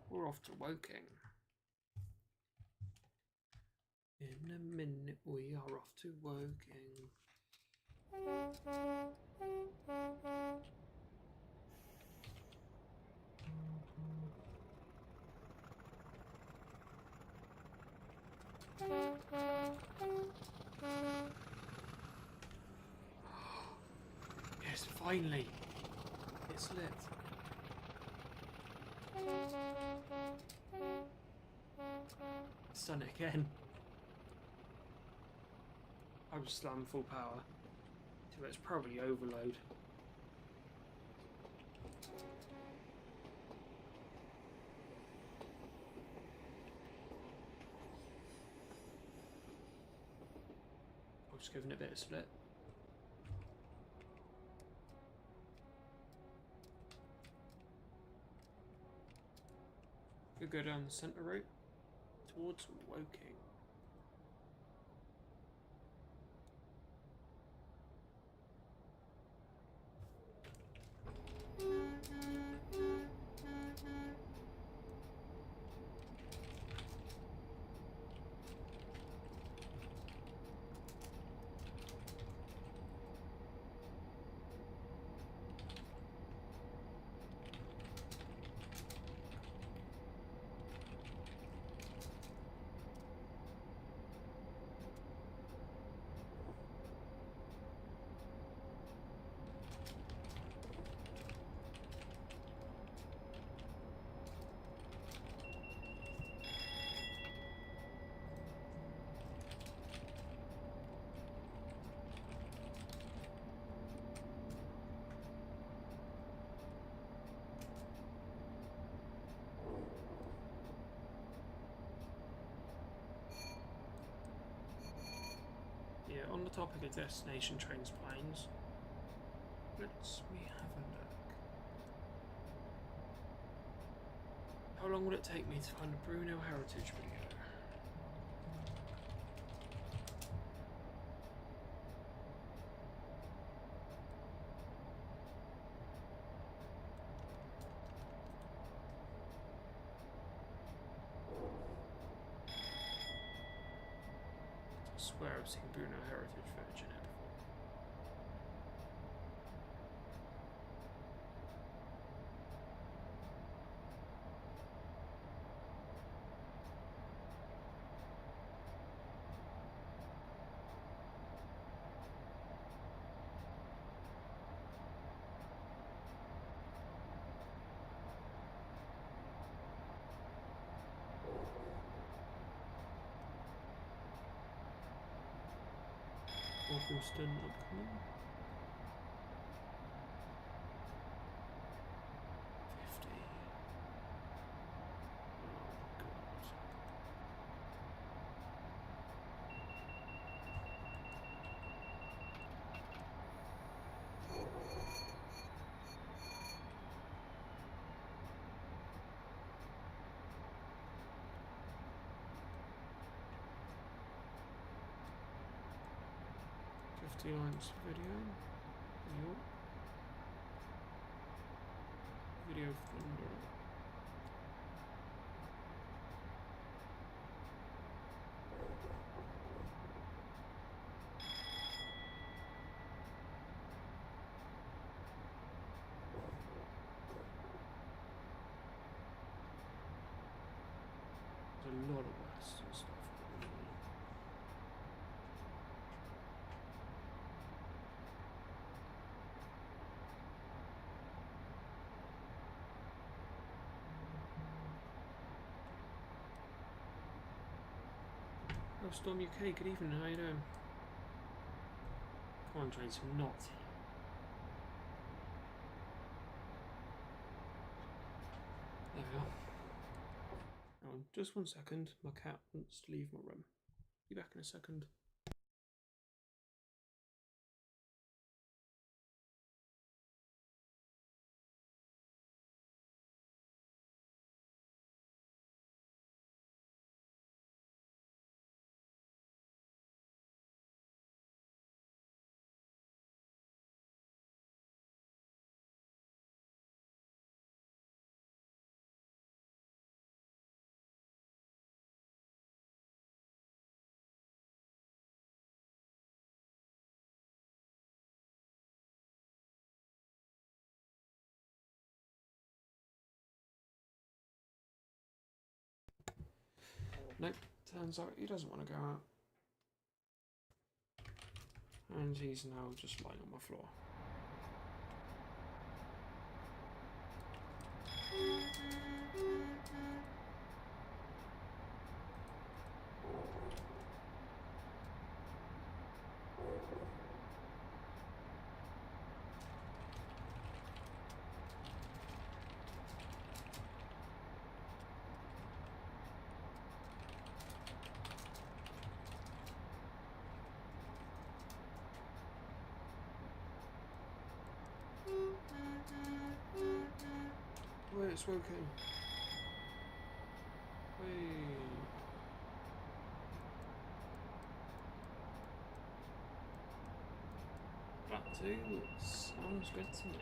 we're off to Woking. In a minute, we are off to Woking. Yes, finally! It's lit. It's done it again. I was slammed full power. So it's probably overload. I'm just giving it a bit of split. Could go down the centre route towards Woking. Yeah, on the topic of destination trains planes, let's me have a look. How long will it take me to find a Bruno Heritage video? I swear I've seen Bruno Heritage footage in it before. Waterloo upcoming. 50. Oh god. 50 likes video. Yep. Video thunder. There's a lot of West and stuff. Oh, Storm UK, good evening, how you doing? Come on, trains, not. There we are. Hang on, just 1 second. My cat wants to leave my room. Be back in a second. Nope, turns out he doesn't want to go out. And he's now just lying on my floor. Wait, it's working. Wait. That too sounds good to me.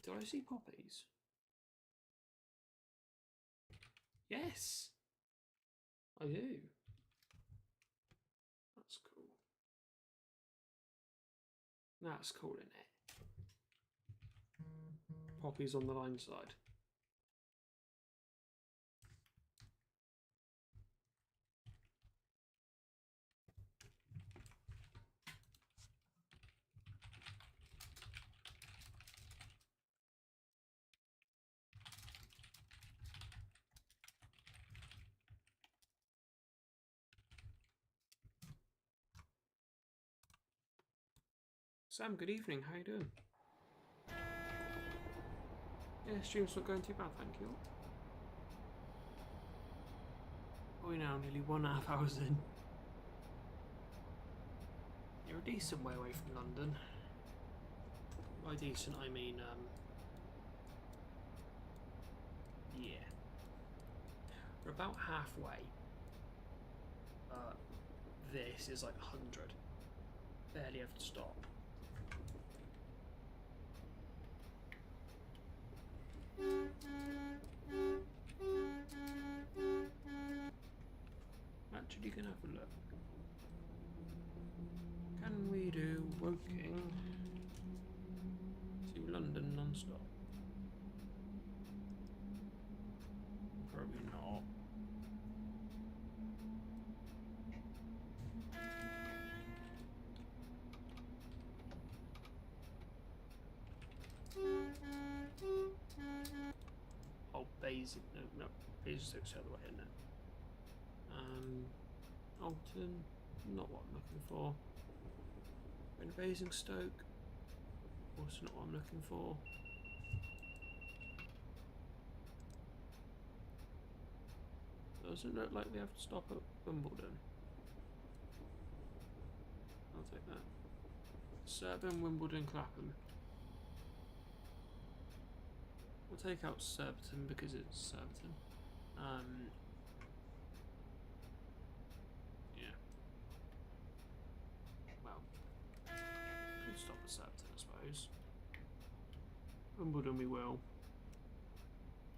Do I see poppies? Yes, I do. That's cool. That's cool, isn't it? Poppies on the line side. Sam, good evening. How you doing? Yeah, stream's not going too bad, thank you. We're now nearly 1.5 hours in. You're a decent way away from London. By decent, I mean, yeah. We're about halfway. This is like 100. Barely have to stop. Actually, gonna have a look. Can we do Woking to London non-stop? Probably not. Oh, Basing. No, Basingstoke's the other way, isn't it? Alton, not what I'm looking for. And Basingstoke, also not what I'm looking for. Doesn't look like we have to stop at Wimbledon. I'll take that. Surbiton, Wimbledon, Clapham. We'll take out Surbiton because it's Surbiton. Yeah. Well, we'll stop at Surbiton, I suppose. Wimbledon we will.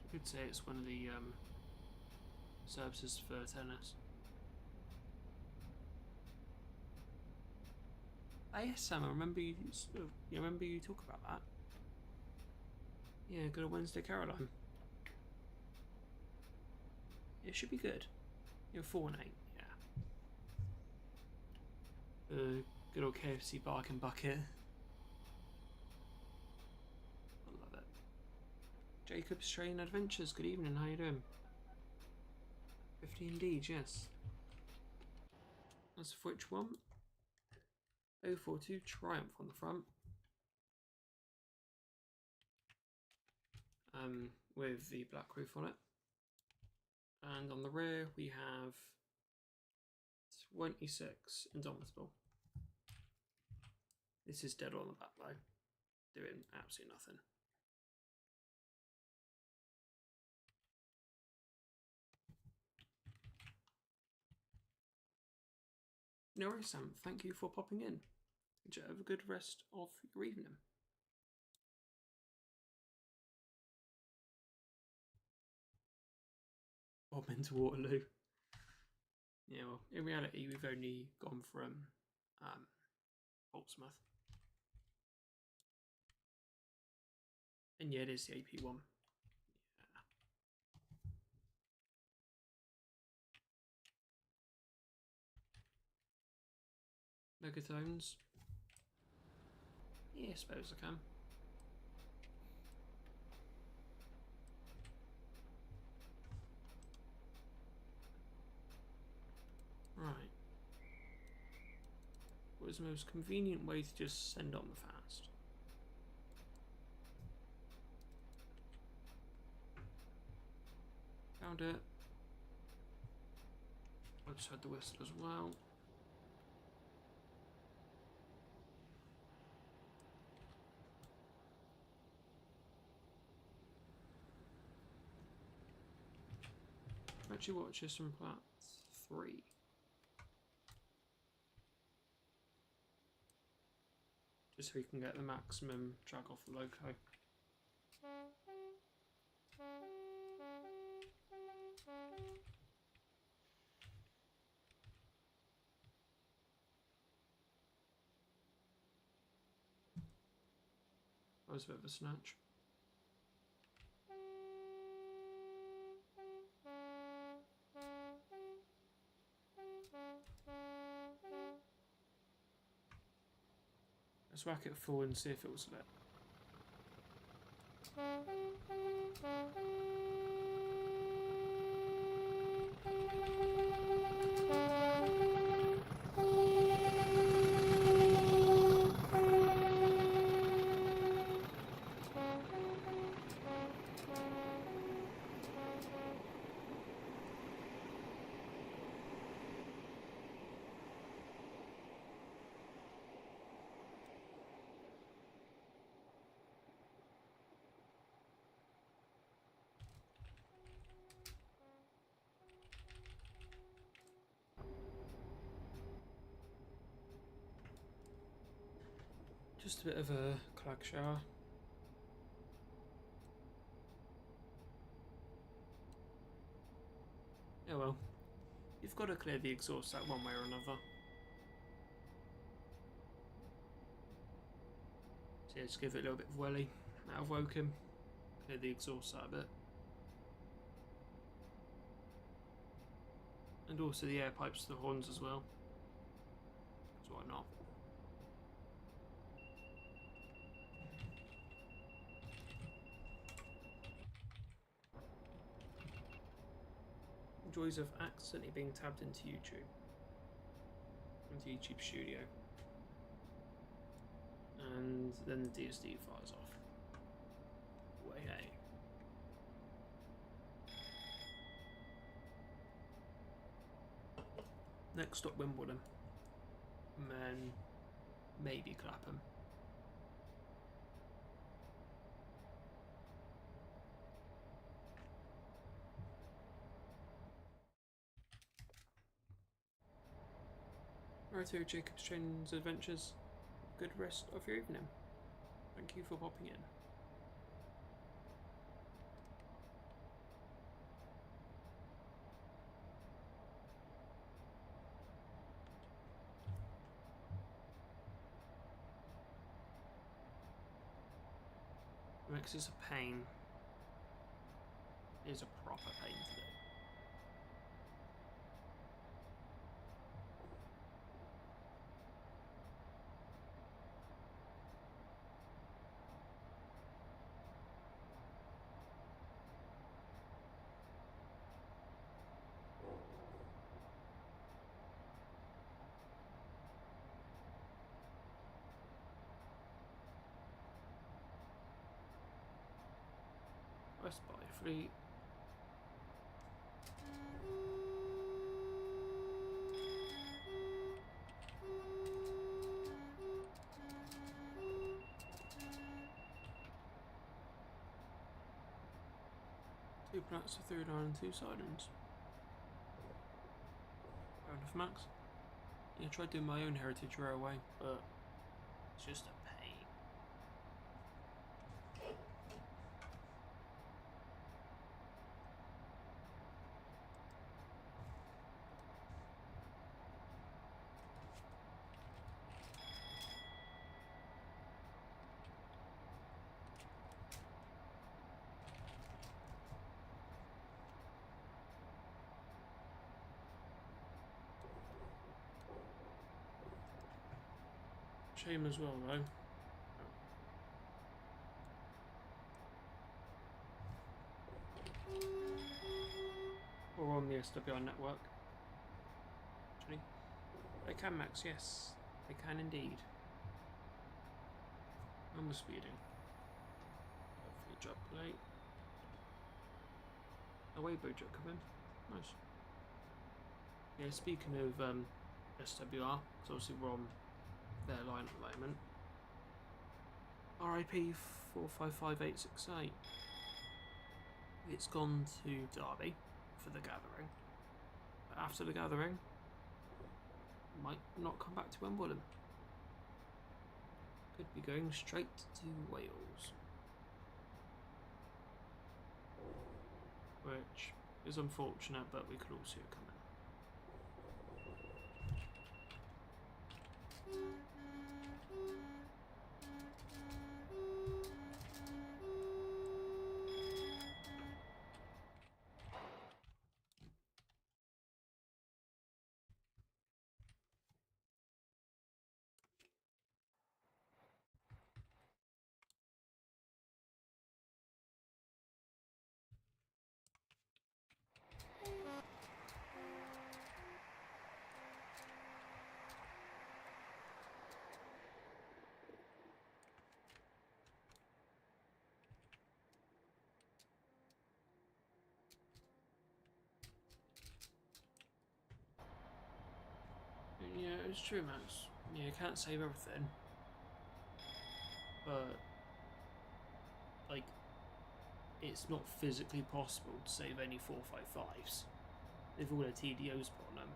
I could say it's one of the services for tennis. Ah, yes, Sam. I remember you. Remember you talk about that. Yeah, go to Wednesday Caroline. It should be good. You're 4-8. Yeah. Good old KFC bargain bucket. I love it. Jacob's Train Adventures. Good evening. How you doing? 50 indeed. Yes. That's for which one? 042 Triumph on the front. With the black roof on it. And on the rear we have 26 Indomitable. This is dead on the back though, doing absolutely nothing. No worries, Sam. Thank you for popping in. Have a good rest of your evening. Bob into Waterloo. Yeah, well, in reality, we've only gone from Portsmouth. And yeah, it is the AP1. Yeah. Megatones. Yeah, I suppose I can. Right. What is the most convenient way to just send on the fast? Found it. I just heard the whistle as well. Actually, watch this from plat 3. Just so we can get the maximum drag off the loco. That was a bit of a snatch. Let's whack it full and see if it will slip. Just a bit of a clag shower. Oh well, you've got to clear the exhaust out one way or another. So yeah, just give it a little bit of welly out of Woking, clear the exhaust out a bit. And also the air pipes to the horns as well. So why not? Joys of accidentally being tabbed into YouTube. Into YouTube Studio. And then the TSD fires off. Way hey. Next stop Wimbledon. And then maybe Clapham. Right here, Jacob's Trains Adventures. Good rest of your evening. Thank you for popping in. Rex is a pain. It is a proper pain today. West Byfleet. Two plats, a third iron, and 2 sardines. Fair enough, Max. Yeah, I tried doing my own heritage railway, but it's just a pain. Shame as well, though. Or on the SWR network. Actually, they can, Max. Yes, they can indeed. And we're speeding. Hopefully, drop plate. Away boat jet coming. Nice. Yeah, speaking of SWR, because obviously we're on their line at the moment. RIP 455868. It's gone to Derby for the gathering. But after the gathering, might not come back to Wimbledon. Could be going straight to Wales. Which is unfortunate, but we could all see it coming. Yeah, it's true, Max. Yeah, you can't save everything. But, like, it's not physically possible to save any 455s. They've all their TDOs put on them.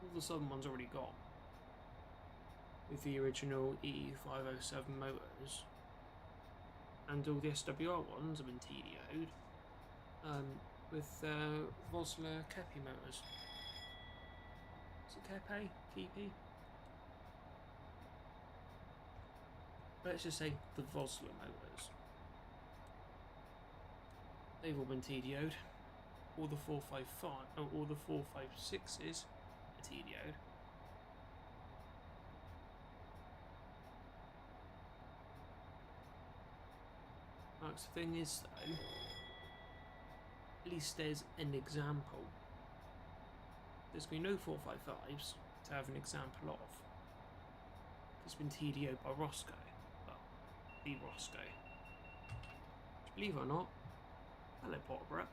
All the southern ones already gone. With the original E507 motors. And all the SWR ones have been TDO'd. With Vossler Kepi motors. Is it Kepi? Kepi? Let's just say the Vossler motors. They've all been TDO'd. All the 455, all the 456s are TDO'd. Max, the thing is though, at least there's an example. There's been no 455s to have an example of. It's been TDO'd by Roscoe. Well, the Roscoe. Believe it or not, hello Porterbrook.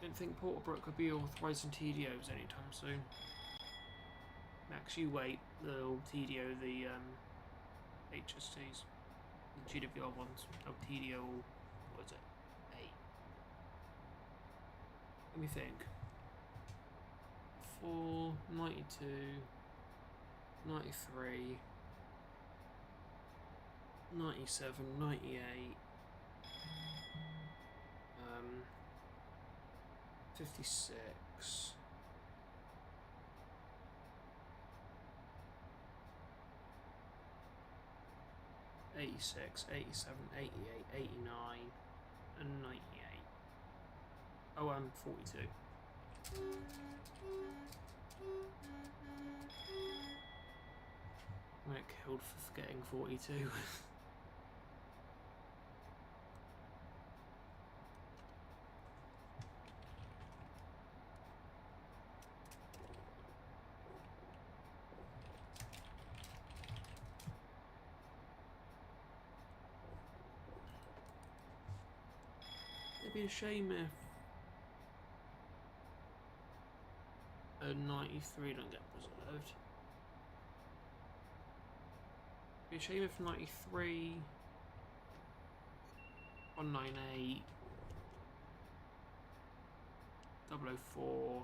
Don't think Porterbrook could be authorising TDOs anytime soon. Max, you wait, they'll TDO the HSTs, the GWR ones. They'll TDO, what is it, 8. Let me think. 4, 92, 93, 97, 98, 56, 86, 87, 88, 89, and 98. Oh, I'm 42. I get killed for forgetting 42. It'd be a shame if a 93 don't get preserved. It'd be a shame if 93, 198, 004,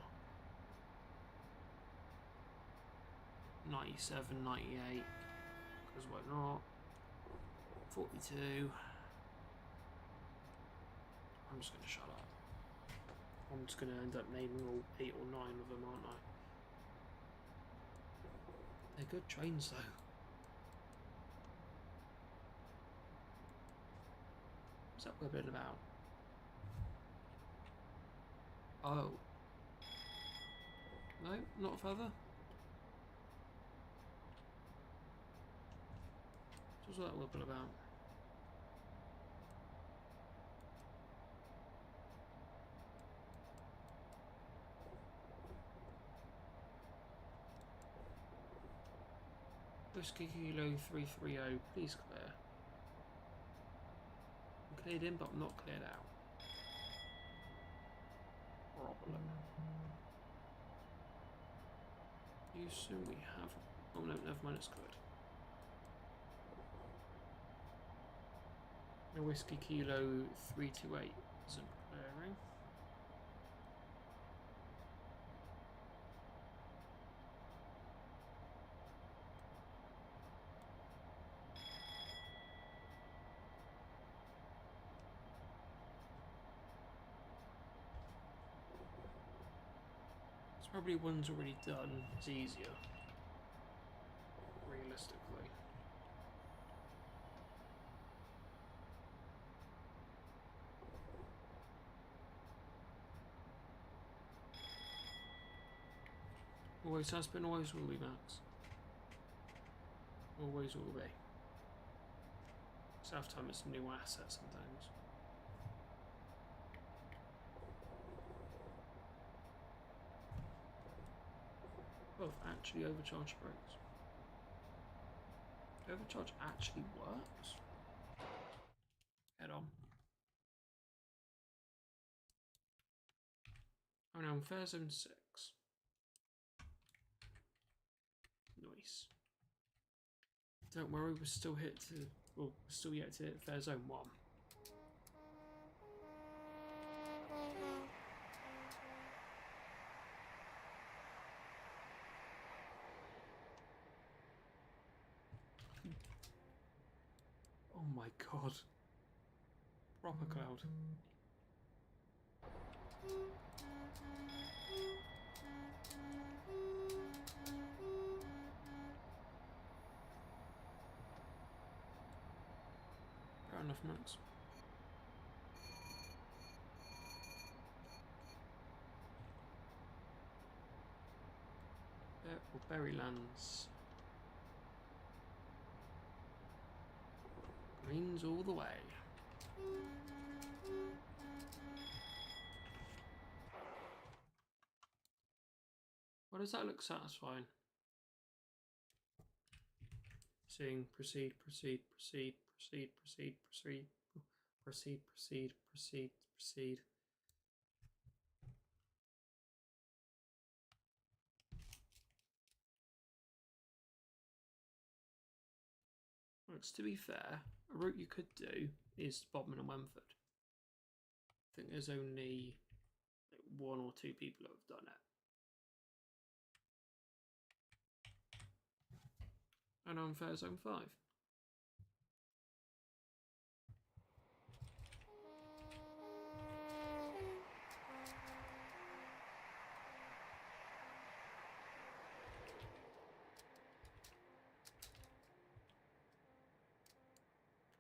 97, 98, because why not? 42. I'm just going to shut up. I'm just going to end up naming all 8 or 9 of them, aren't I? They're good trains, though. What's that wibbling about? Oh. No, not further. What's that wobble about? Whiskey Kilo 330, please clear. I'm cleared in, but I'm not cleared out. Problem. You assume we have. Oh no, never mind, it's good. No Whiskey Kilo 328 isn't clearing. Probably one's already done. It's easier, realistically. Always has been, always will be, Max. Always will be. South-time is a new asset sometimes. Both actually overcharged brakes. Overcharge actually works? Head on. Oh no, I'm fair zone 6. Nice. Don't worry, we're still hit to, well, we're still yet to hit fair zone 1. Oh my god. Proper cloud. Fair enough, Max. Berrylands. Greens all the way. Why does that look satisfying? Seeing proceed, proceed, proceed, proceed, proceed, proceed, proceed, proceed, proceed, proceed. To be fair, a route you could do is Bodmin and Wemford. I think there's only like 1 or 2 people that have done it. And I'm fair zone 5.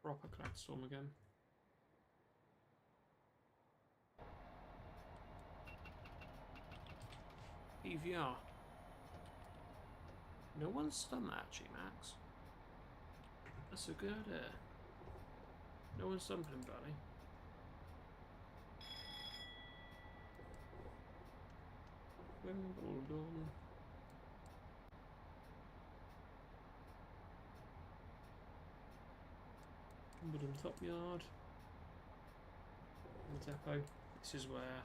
Proper cloud storm again. PVR. No one's done that actually, Max. That's a good idea. No one's dumping him, buddy. Wimbledon. Wimbledon top yard. The depot. This is where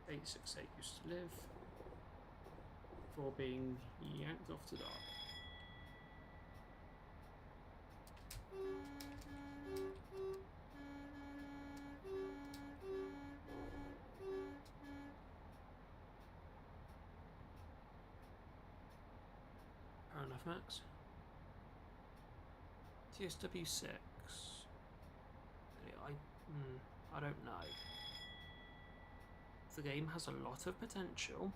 868 used to live before being yanked off to die. Fair enough, Max. TSW6. I don't know. The game has a lot of potential.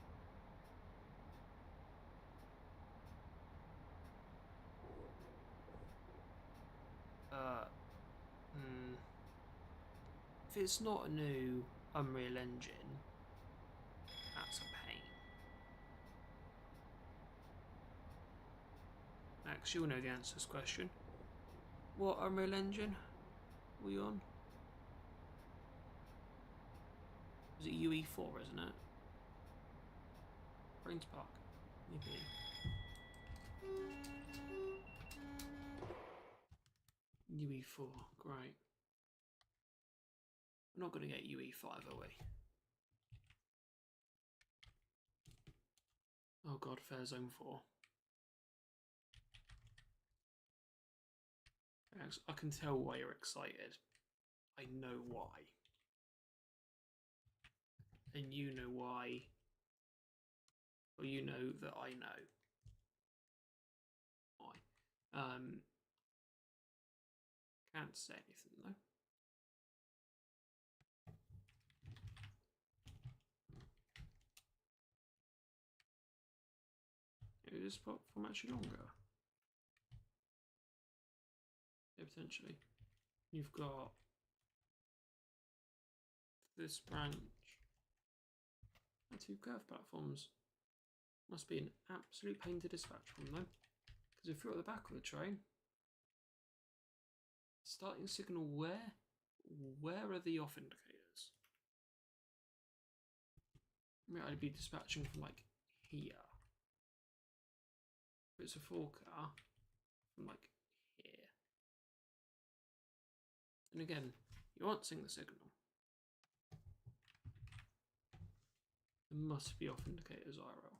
If it's not a new Unreal Engine, that's a pain. Max, you'll know the answer to this question. What Unreal Engine were you on? Was it UE4, isn't it? Brains Park. Maybe. UE4, great. We're not going to get UE5, are we? Oh god, Fair Zone 4. I can tell why you're excited. I know why. And you know why. Or you know that I know why. Can't say anything though. Is this platform actually longer? Yeah, potentially. You've got this branch and 2 curved platforms. Must be an absolute pain to dispatch from them. Because if you're at the back of the train, starting signal where? Where are the off indicators? I mean, I'd be dispatching from like here. If it's a 4 car, from like here. And again, you aren't seeing the signal. There must be off indicators IRL.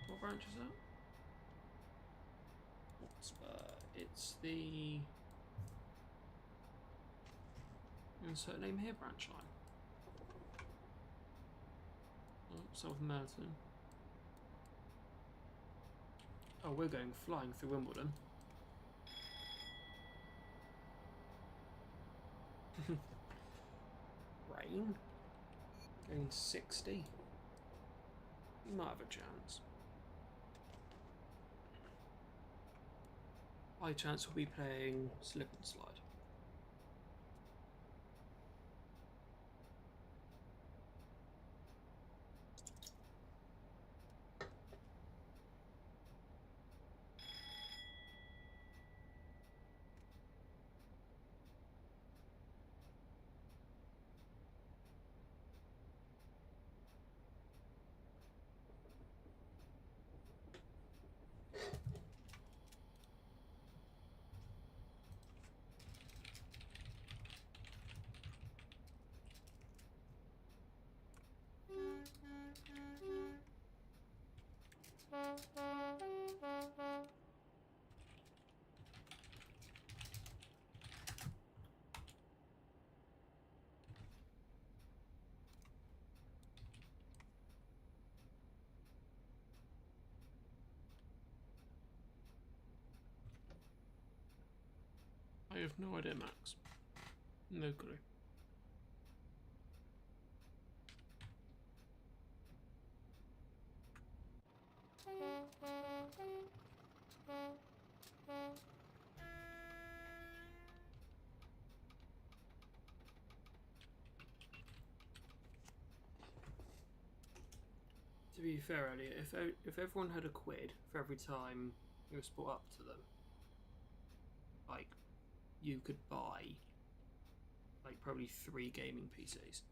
What branch is that? It's the insert name here branch line. Oh, South Merton. Oh, we're going flying through Wimbledon. Rain. Going 60. You might have a chance. High chance we'll be playing Slip and Slide. I have no idea, Max. No clue. To be fair, Elliot, if everyone had a quid for every time you was brought up to them, like, you could buy like probably 3 gaming PCs.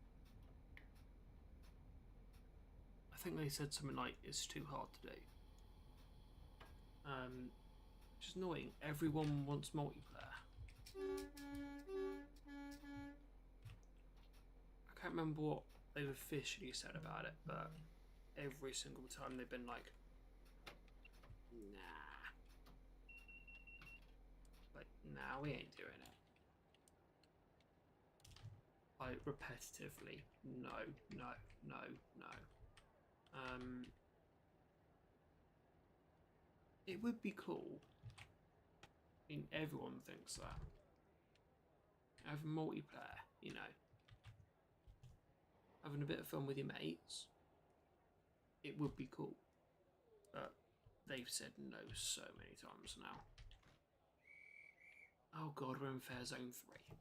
I think they said something like it's too hard to do. Which is annoying. Everyone wants multiplayer. I can't remember what they've officially said about it, but every single time they've been like, nah. Like, nah, we ain't doing it. Like, repetitively, no. It would be cool. I mean, everyone thinks that. Have multiplayer, you know. having a bit of fun with your mates, it would be cool. But they've said no so many times now. Oh god, we're in Fair Zone 3.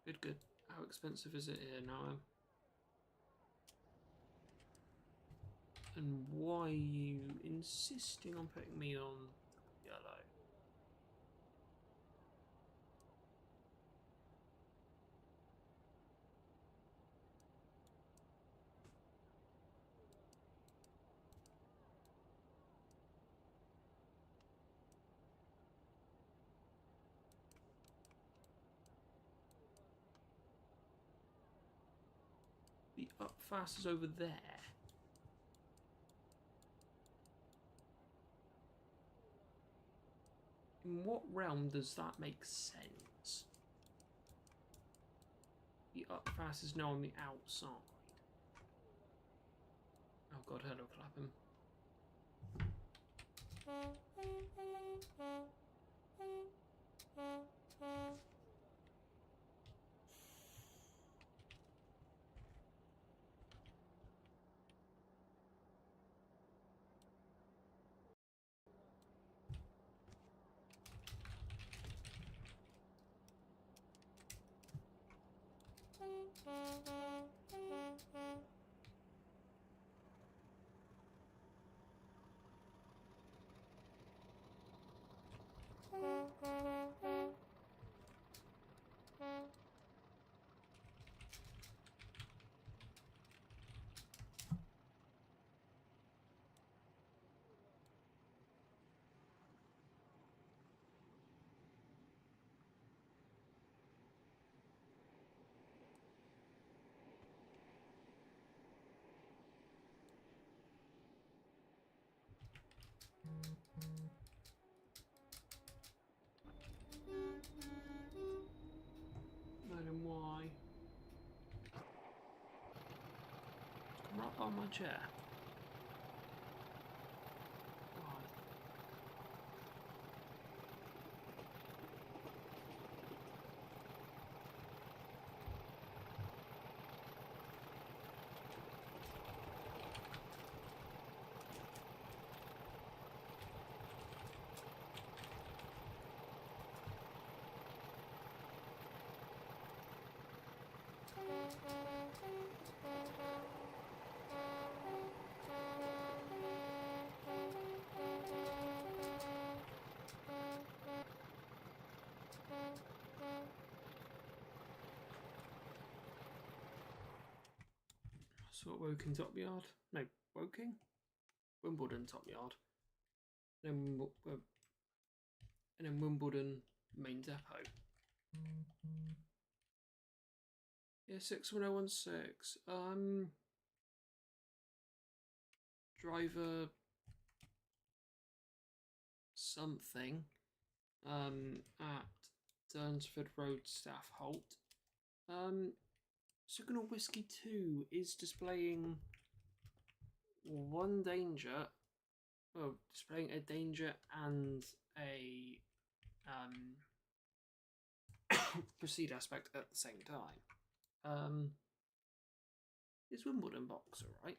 Good, good. How expensive is it here now? And why are you insisting on putting me on yellow? The up fast is over there. In what realm does that make sense? The up fast is now on the outside. Oh god, hello Clapham. No, then why? Come right by my chair. Why? So Woking Top Yard? No, Woking? Wimbledon Top Yard. And then Wimbledon Main Depot. Yeah, 61016. Driver something at Durnsford Road Staff Halt. Signal Whiskey 2 is displaying one danger. Well, displaying a danger and a proceed aspect at the same time. Is Wimbledon box alright?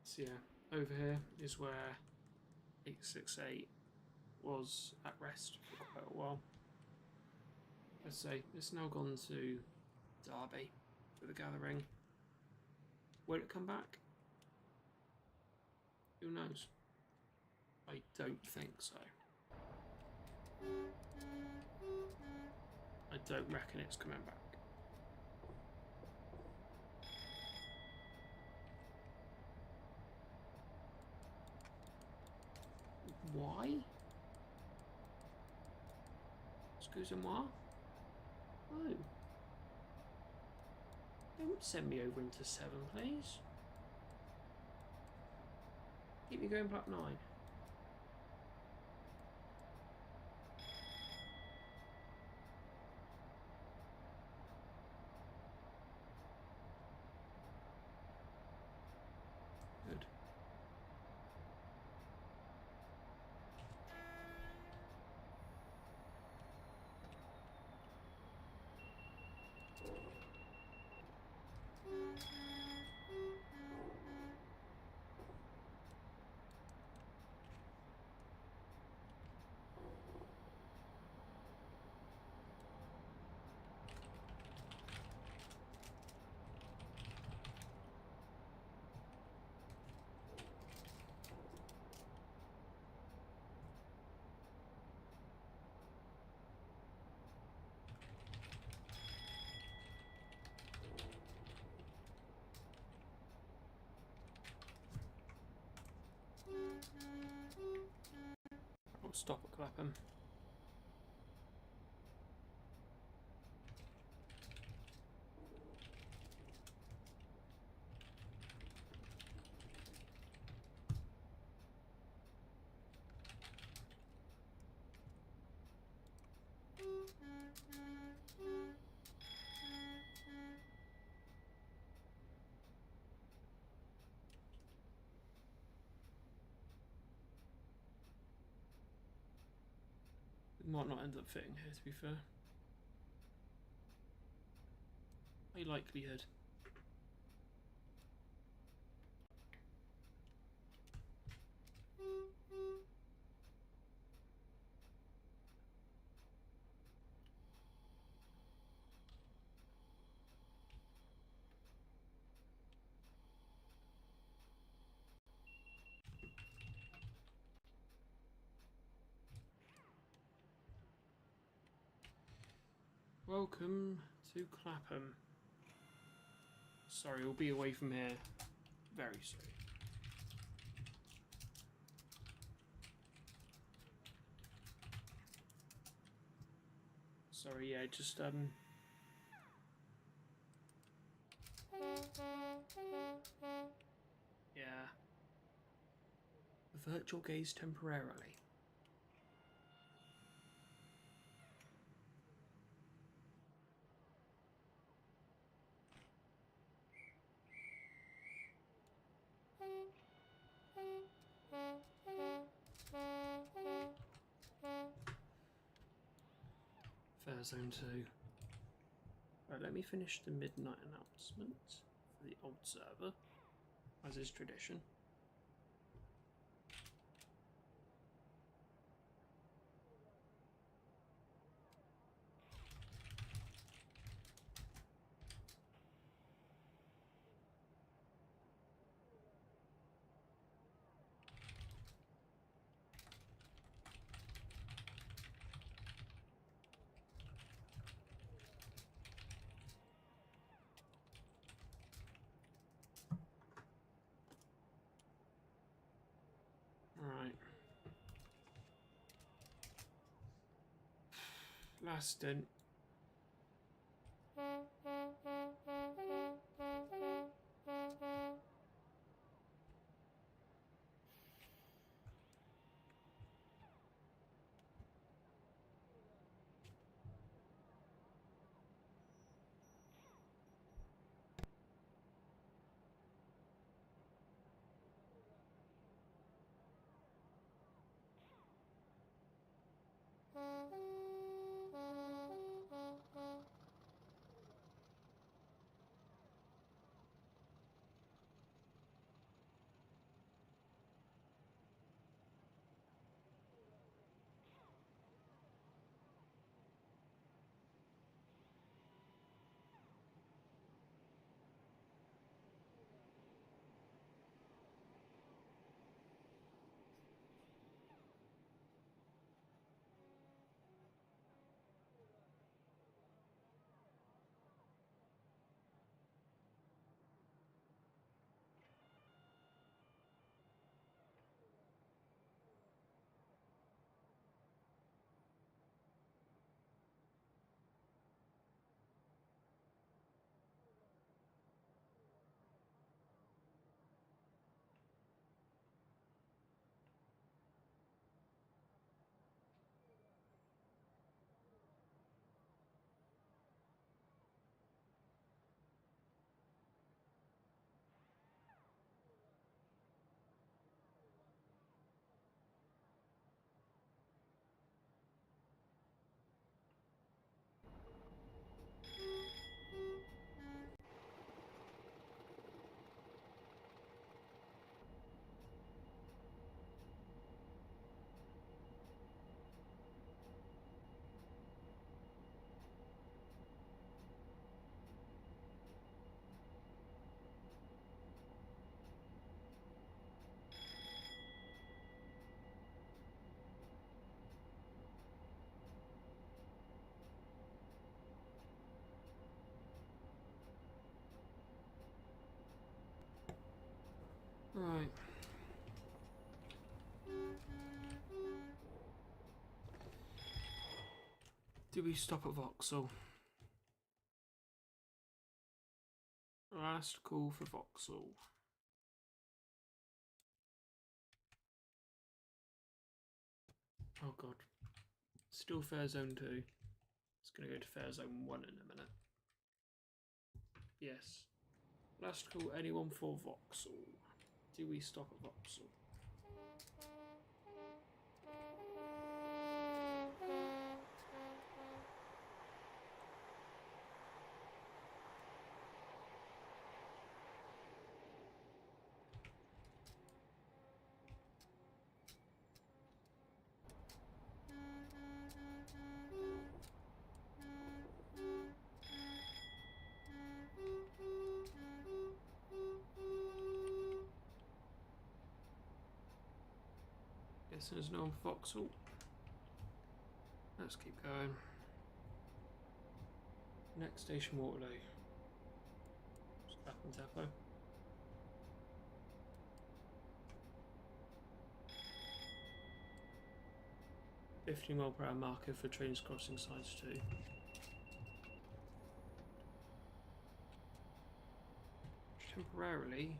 So yeah, over here is where 868 was at rest for quite a while. Let's say it's now gone to Derby for the gathering. Will it come back? Who knows? I don't think so. I don't reckon it's coming back. Why? Excusez-moi? Oh. Don't send me over into 7, please. Keep me going back 9. stop at Clapham. It might not end up fitting here, to be fair. High likelihood. Welcome to Clapham. Sorry, we'll be away from here very soon. Sorry, yeah, just yeah. Virtual gaze temporarily. Fair Zone 2. Right, let me finish the midnight announcement for the old server, as is tradition. Right. Last stint. Right. Do we stop at Vauxhall? Last call for Vauxhall. Oh god. Still fare zone 2. It's going to go to fare zone 1 in a minute. Yes. Last call, anyone for Vauxhall? Do we stop at Vauxhall? Guess there's no one for Vauxhall. Let's keep going. Next station, Waterloo. Just back on tempo. £50 mph marker for trains crossing sides 2. Temporarily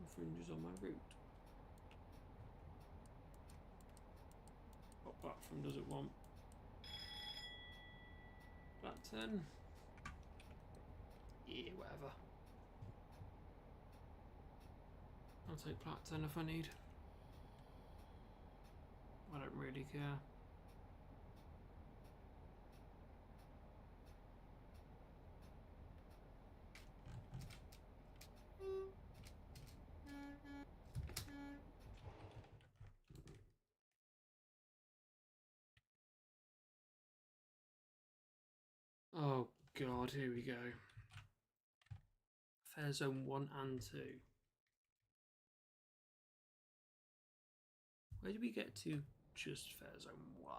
infringes on my route. What platform does it want? Flat 10? Yeah, whatever. I'll take flat 10 if I need. I don't really care. Oh god, here we go. Fare zone 1 and 2. Where did we get to just fare zone 1?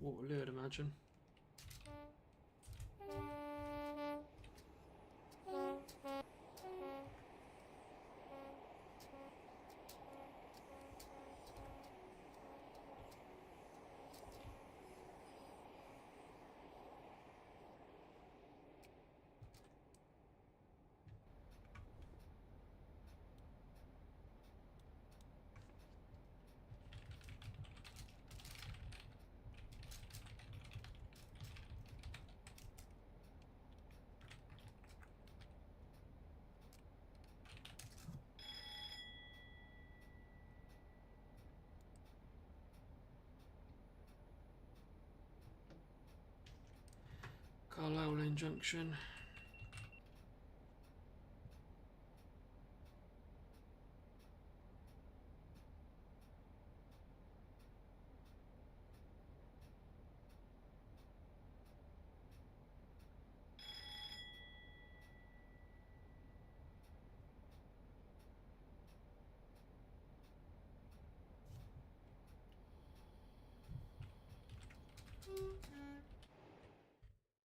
Waterloo, I'd imagine. Carlisle Lane Junction.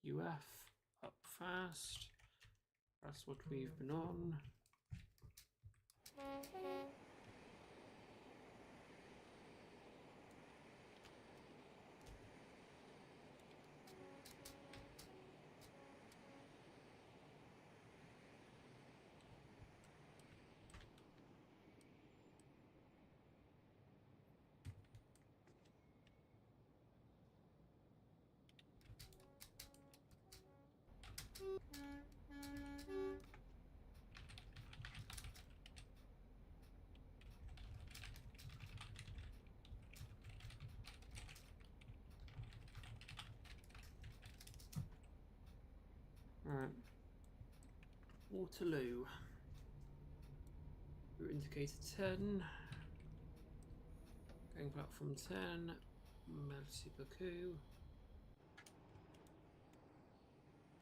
UF, up fast. That's what we've been on. Alright. Waterloo. Route indicator 10. Going platform 10. Merci beaucoup.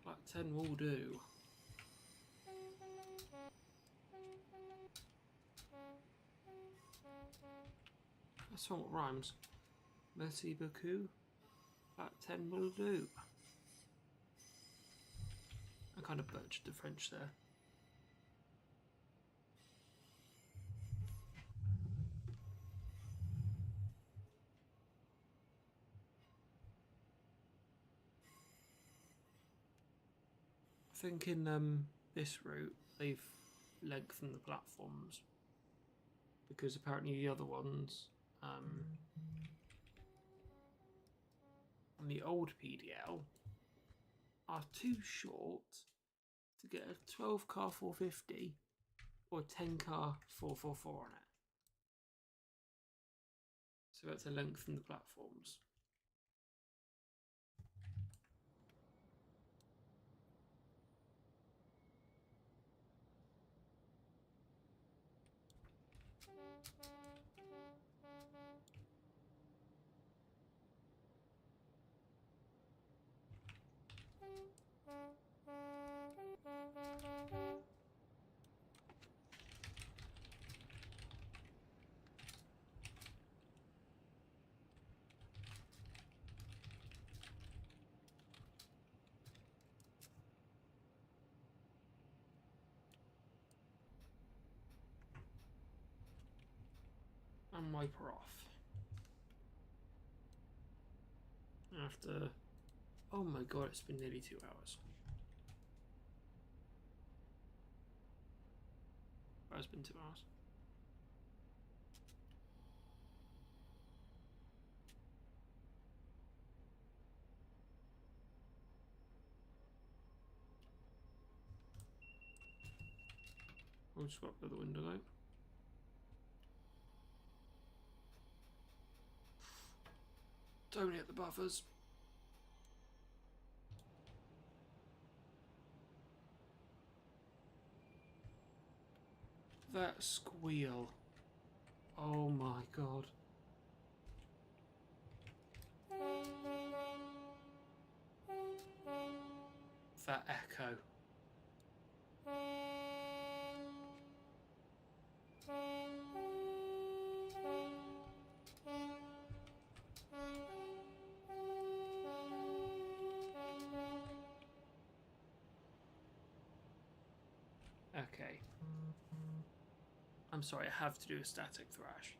Flat 10 will do. That's not what rhymes. Merci beaucoup. Flat 10 will do. I kind of butchered the French there. think in this route they've lengthened the platforms because apparently the other ones on the old PDL are too short to get a 12 car 450 or a 10 car 444 on it. So that's to lengthen the platforms. And wipe her off. After, oh my god, it's been nearly 2 hours. It's been 2 hours. We'll just swap the other window out. Don't hit the buffers. That squeal. Oh my god. That echo. Okay. I'm sorry, I have to do a static thrash.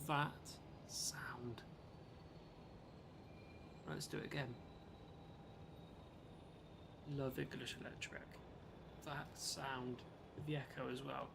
That sound. Right, let's do it again. Love English Electric. That sound, the echo as well.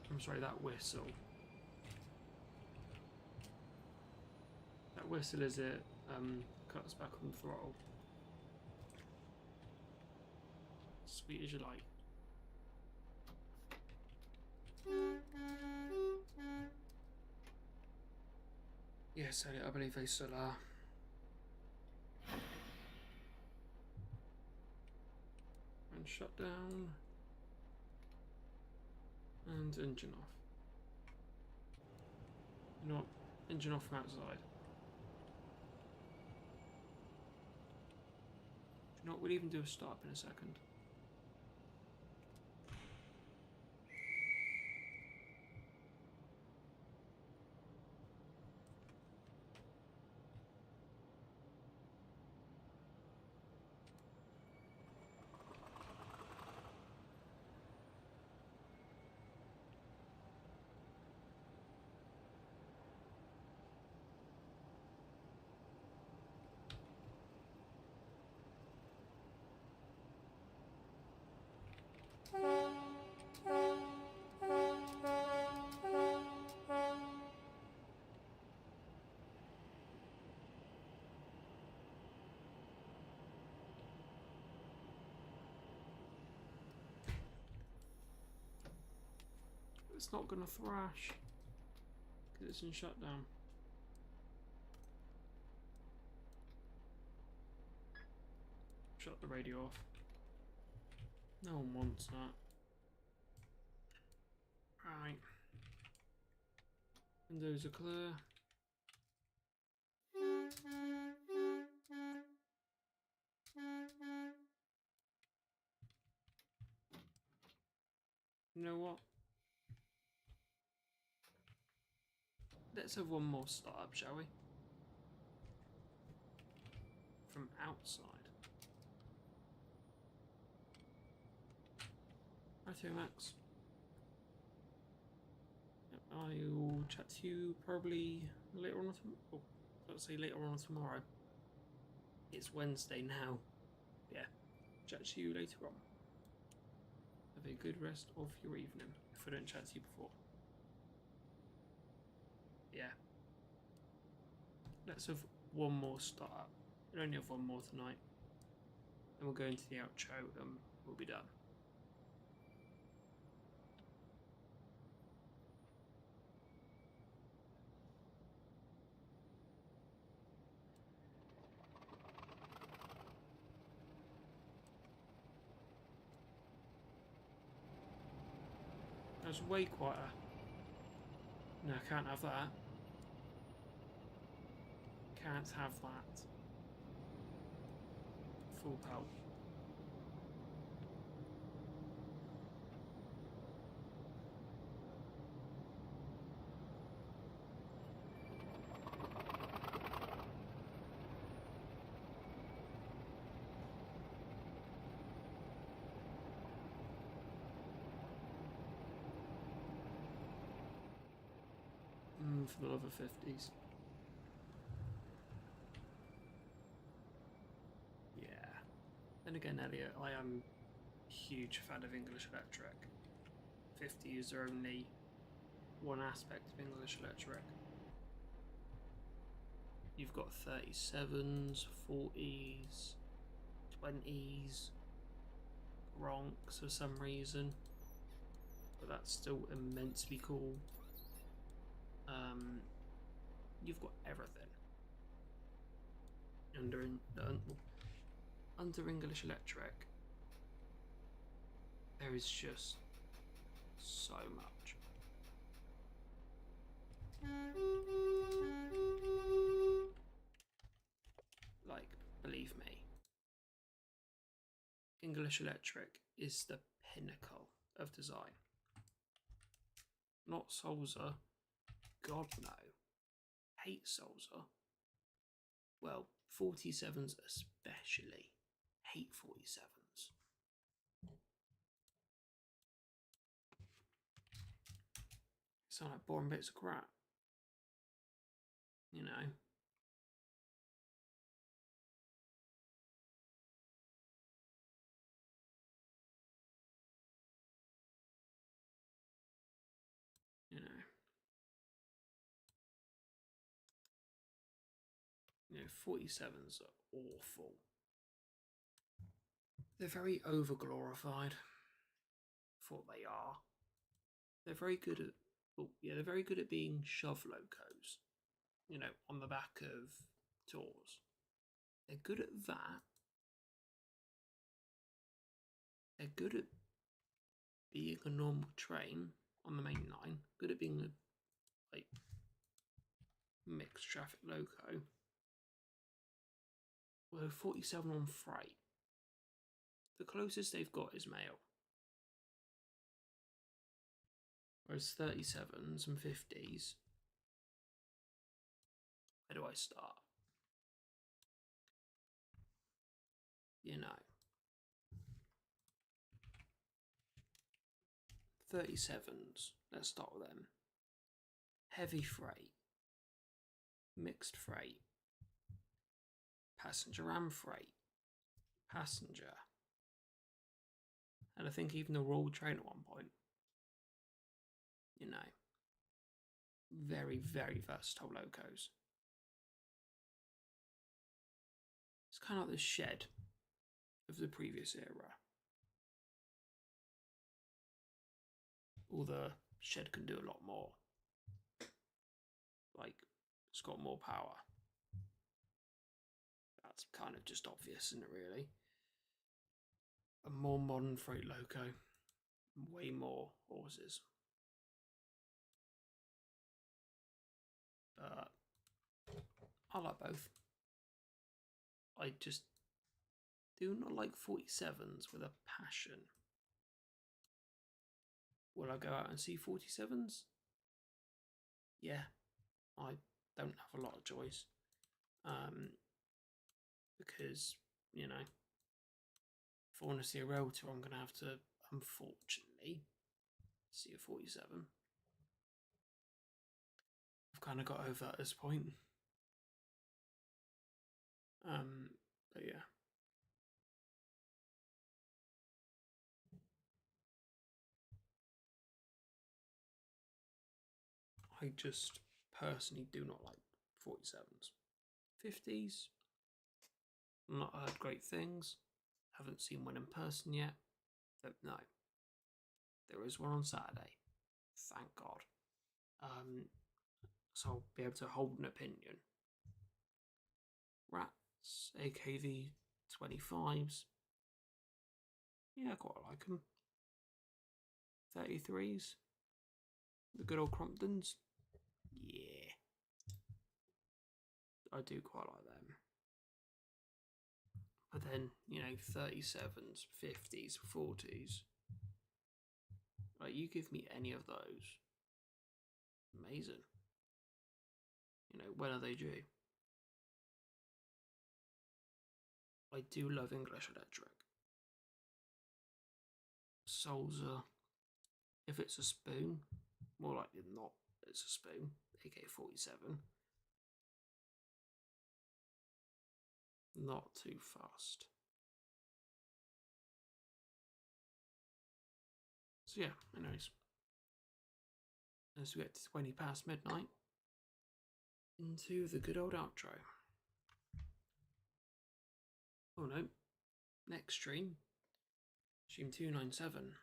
I'm sorry, that whistle. That whistle as it cuts back on the throttle. Sweet as you like. Yes, I believe they still are. And shut down. And engine off. You know what? Engine off from outside. You know what? We'll even do a start in a second. It's not gonna thrash because it's in shutdown. Shut the radio off. No one wants that. Right. Windows are clear. You know what? Let's have one more startup, shall we? From outside. Right here, Max. Yep, I'll chat to you probably later on. Oh, let's say later on tomorrow. It's Wednesday now. Yeah, chat to you later on. Have a good rest of your evening. If I don't chat to you before. Yeah. Let's have one more startup. We'll only have one more tonight. Then we'll go into the outro and we'll be done. That's way quieter. No, I can't have that. Can't have that. Full pelt. For the love of 50s. Yeah. Then again, Elliot, I am a huge fan of English Electric. 50s are only one aspect of English Electric. You've got 37s, 40s, 20s, Gronks for some reason. But that's still immensely cool. You've got everything under English Electric. There is just so much. Like, believe me, English Electric is the pinnacle of design. Not Sulzer. God no. Hate Sulzer. Well, 47s especially. Hate 47s. Sound like boring bits of crap. You know. You know. 47s are awful. They're very over-glorified for what they are. They're very good at, well, yeah, they're very good at being shove locos, you know, on the back of tours. They're good at that. They're good at being a normal train on the main line. Good at being a, like, mixed traffic loco. Well, 47 on freight. The closest they've got is mail. Whereas 37s and 50s, where do I start? You know. 37s, let's start with them. Heavy freight. Mixed freight. Passenger and freight. Passenger. And I think even the Royal Train at one point. You know, very, very versatile locos. It's kind of like the Shed of the previous era. Or the Shed can do a lot more. Like, it's got more power. That's kind of just obvious, isn't it, really? A more modern freight loco. Way more horses. But I like both. I just do not like 47s with a passion. Will I go out and see 47s? Yeah, I don't have a lot of choice. Because, you know, if I want to see a rail tour, I'm going to have to, unfortunately, see a 47. I've kind of got over at this point. But yeah. I just personally do not like 47s. 50s, not heard great things. Haven't seen one in person yet. But no. There is one on Saturday. Thank God. So I'll be able to hold an opinion. Rats, AKV25s. Yeah, I quite like them. 33s. The good old Cromptons. Yeah. I do quite like them. But then, you know, 37s, 50s, 40s. Like, you give me any of those. Amazing. You know, when are they due? I do love English Electric. Solza, if it's a spoon, more likely than not, it's a spoon, AK-47. Not too fast. So yeah, anyways. As we get to 20 past midnight, into the good old outro. Oh no, next stream, stream 297.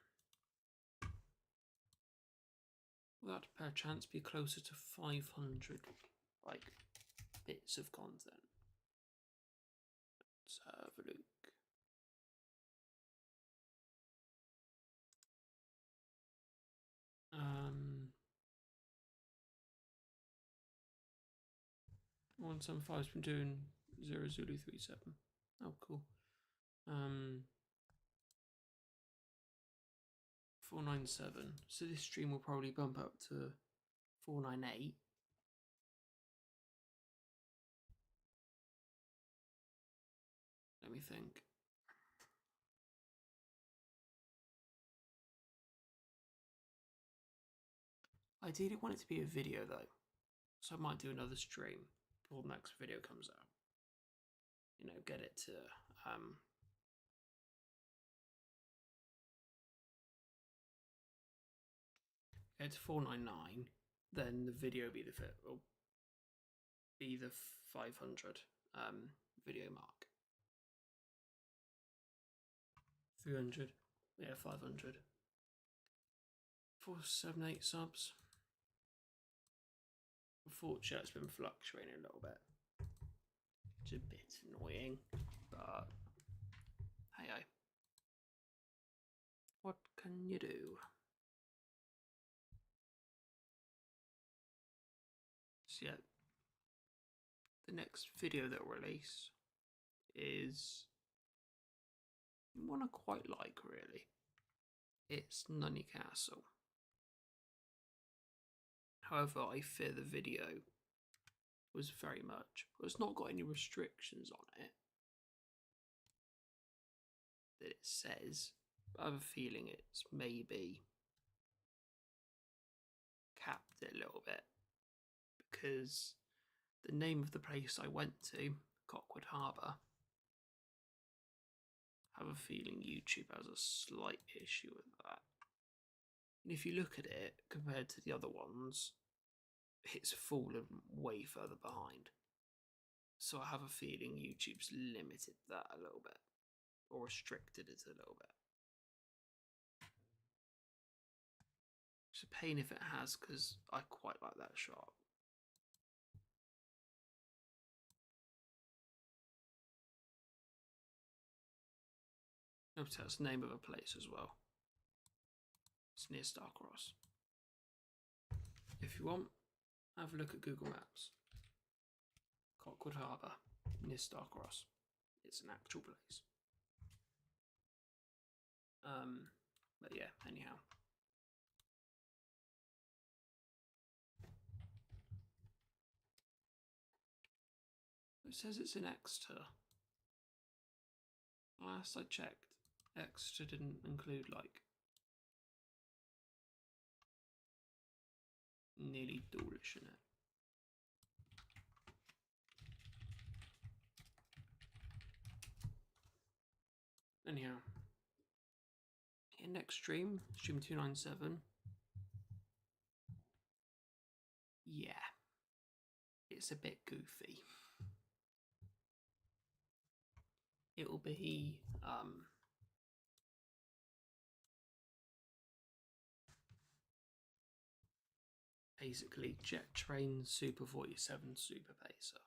Will that perchance be closer to 500, like, bits of content? Let's have a look. One seven five's been doing 0 Zulu 37. Oh, cool. 497. So this stream will probably bump up to 498. Let me think. I ideally want it to be a video though, so I might do another stream before the next video comes out. You know, get it to get to 499. Then the video will be the 500 video mark. 300, yeah, 500. 478 subs. Unfortunately, it's been fluctuating a little bit. It's a bit annoying, but hey ho. What can you do? So yeah, the next video that I'll release is one I quite like, really. It's Nunny Castle. However, I fear the video was very much. It's not got any restrictions on it that it says. I have a feeling it's maybe capped it a little bit because the name of the place I went to, Cockwood Harbour, have a feeling YouTube has a slight issue with that. And if you look at it compared to the other ones, it's fallen way further behind. So I have a feeling YouTube's limited that a little bit, or restricted it a little bit. It's a pain if it has, because I quite like that shot. Notice that's the name of a place as well. It's near Starcross. If you want, have a look at Google Maps. Cockwood Harbour, near Starcross. It's an actual place. But yeah, anyhow. It says it's in Exeter. Last I checked, Exeter didn't include like nearly Dawlish in it. Anyhow, in next stream 297. Yeah, it's a bit goofy. It'll be basically Jet Train Super 47 Super Pacer.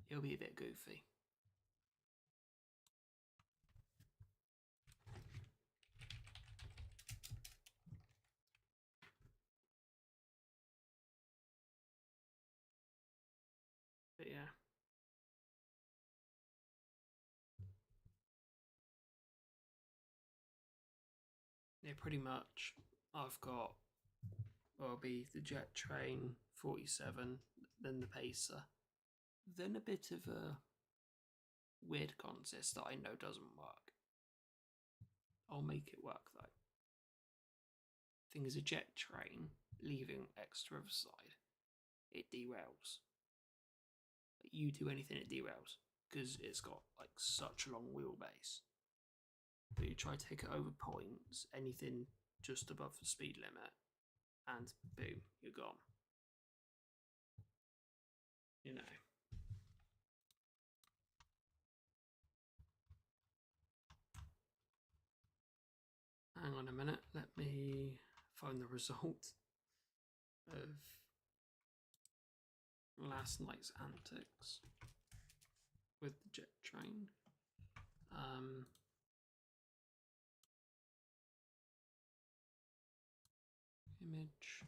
It'll be a bit goofy. But yeah. Yeah, pretty much. I've got, well, it'll be the Jet Train 47, then the Pacer, then a bit of a weird consist that I know doesn't work. I'll make it work though. Thing is, a jet train leaving Exeter Riverside, it derails. You do anything, it derails because it's got like such a long wheelbase. But you try to take it over points, anything just above the speed limit, and boom, you're gone. You know. Hang on a minute, let me find the result of last night's antics with the jet train. Image.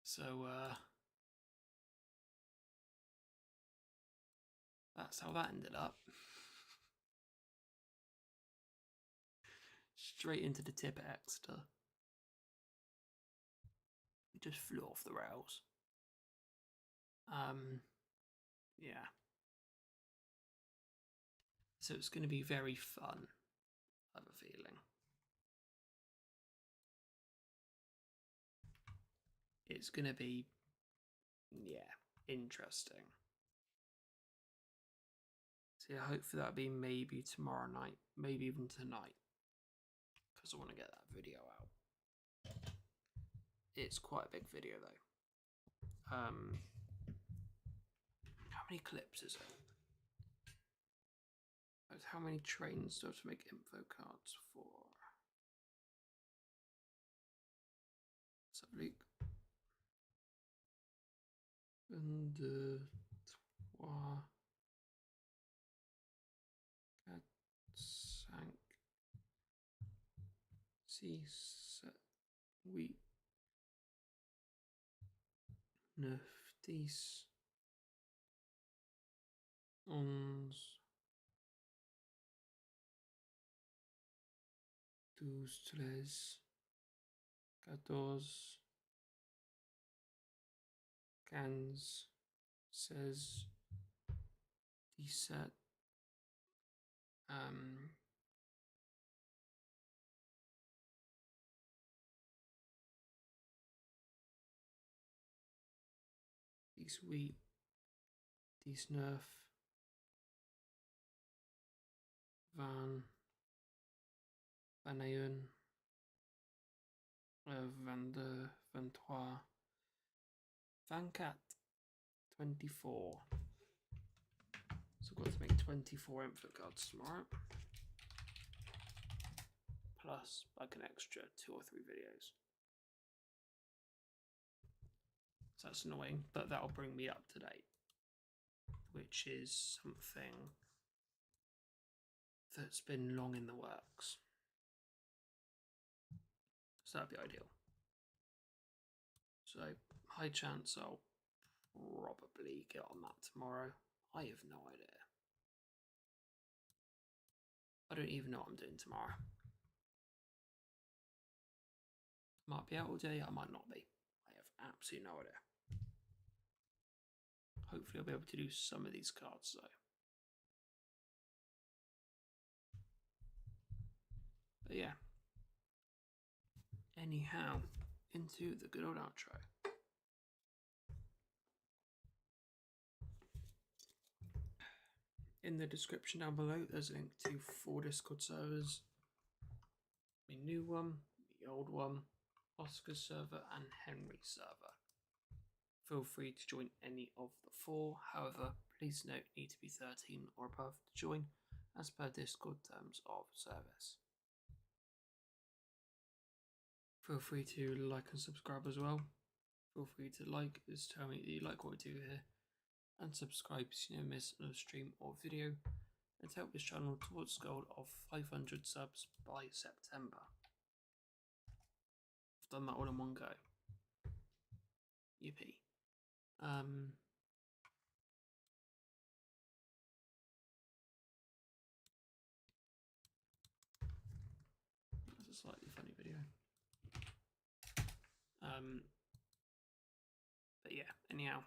So that's how that ended up. Straight into the tip at Exeter. It just flew off the rails. Yeah. So it's going to be very fun, I have a feeling. It's going to be, yeah, interesting. So yeah, hopefully that'll be maybe tomorrow night, maybe even tonight, because I want to get that video out. It's quite a big video though. How many clips is it? How many trains do I have to make info cards for? Let's have a look. 1, 2, 3, 4, 5, 6, 7, 8, 9, 10, 11, 12, 13, 14, 15, 16, 17, These wheat, these nerf, Van Ayen, Van de 23, Van Cat 24. So I've got to make 24 infant cards tomorrow. Plus like an extra 2 or 3 videos. So that's annoying, but that'll bring me up to date, which is something that's been long in the works. So that'd be ideal. So high chance I'll probably get on that tomorrow. I have no idea. I don't even know what I'm doing tomorrow. I might be out all day, I might not be. I have absolutely no idea. Hopefully I'll be able to do some of these cards though. But yeah. Anyhow, into the good old outro. In the description down below, there's a link to 4 Discord servers. The new one, the old one, Oscar server and Henry server. Feel free to join any of the 4. However, please note you need to be 13 or above to join, as per Discord terms of service. Feel free to like and subscribe as well. Feel free to like, just tell me that you like what we do here, and subscribe so you don't miss another stream or video, and to help this channel towards the goal of 500 subs by September. I've done that all in one go. Yippee. That's a slightly funny video. But yeah, anyhow.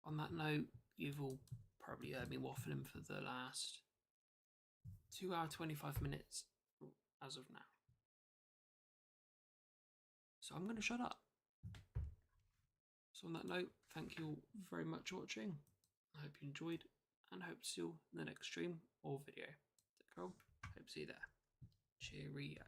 On that note, you've all probably heard me waffling for the last 2 hours 25 minutes as of now. So I'm going to shut up. So on that note, thank you all very much for watching. I hope you enjoyed, and hope to see you in the next stream or video. Take care. Hope to see you there. Cheerio.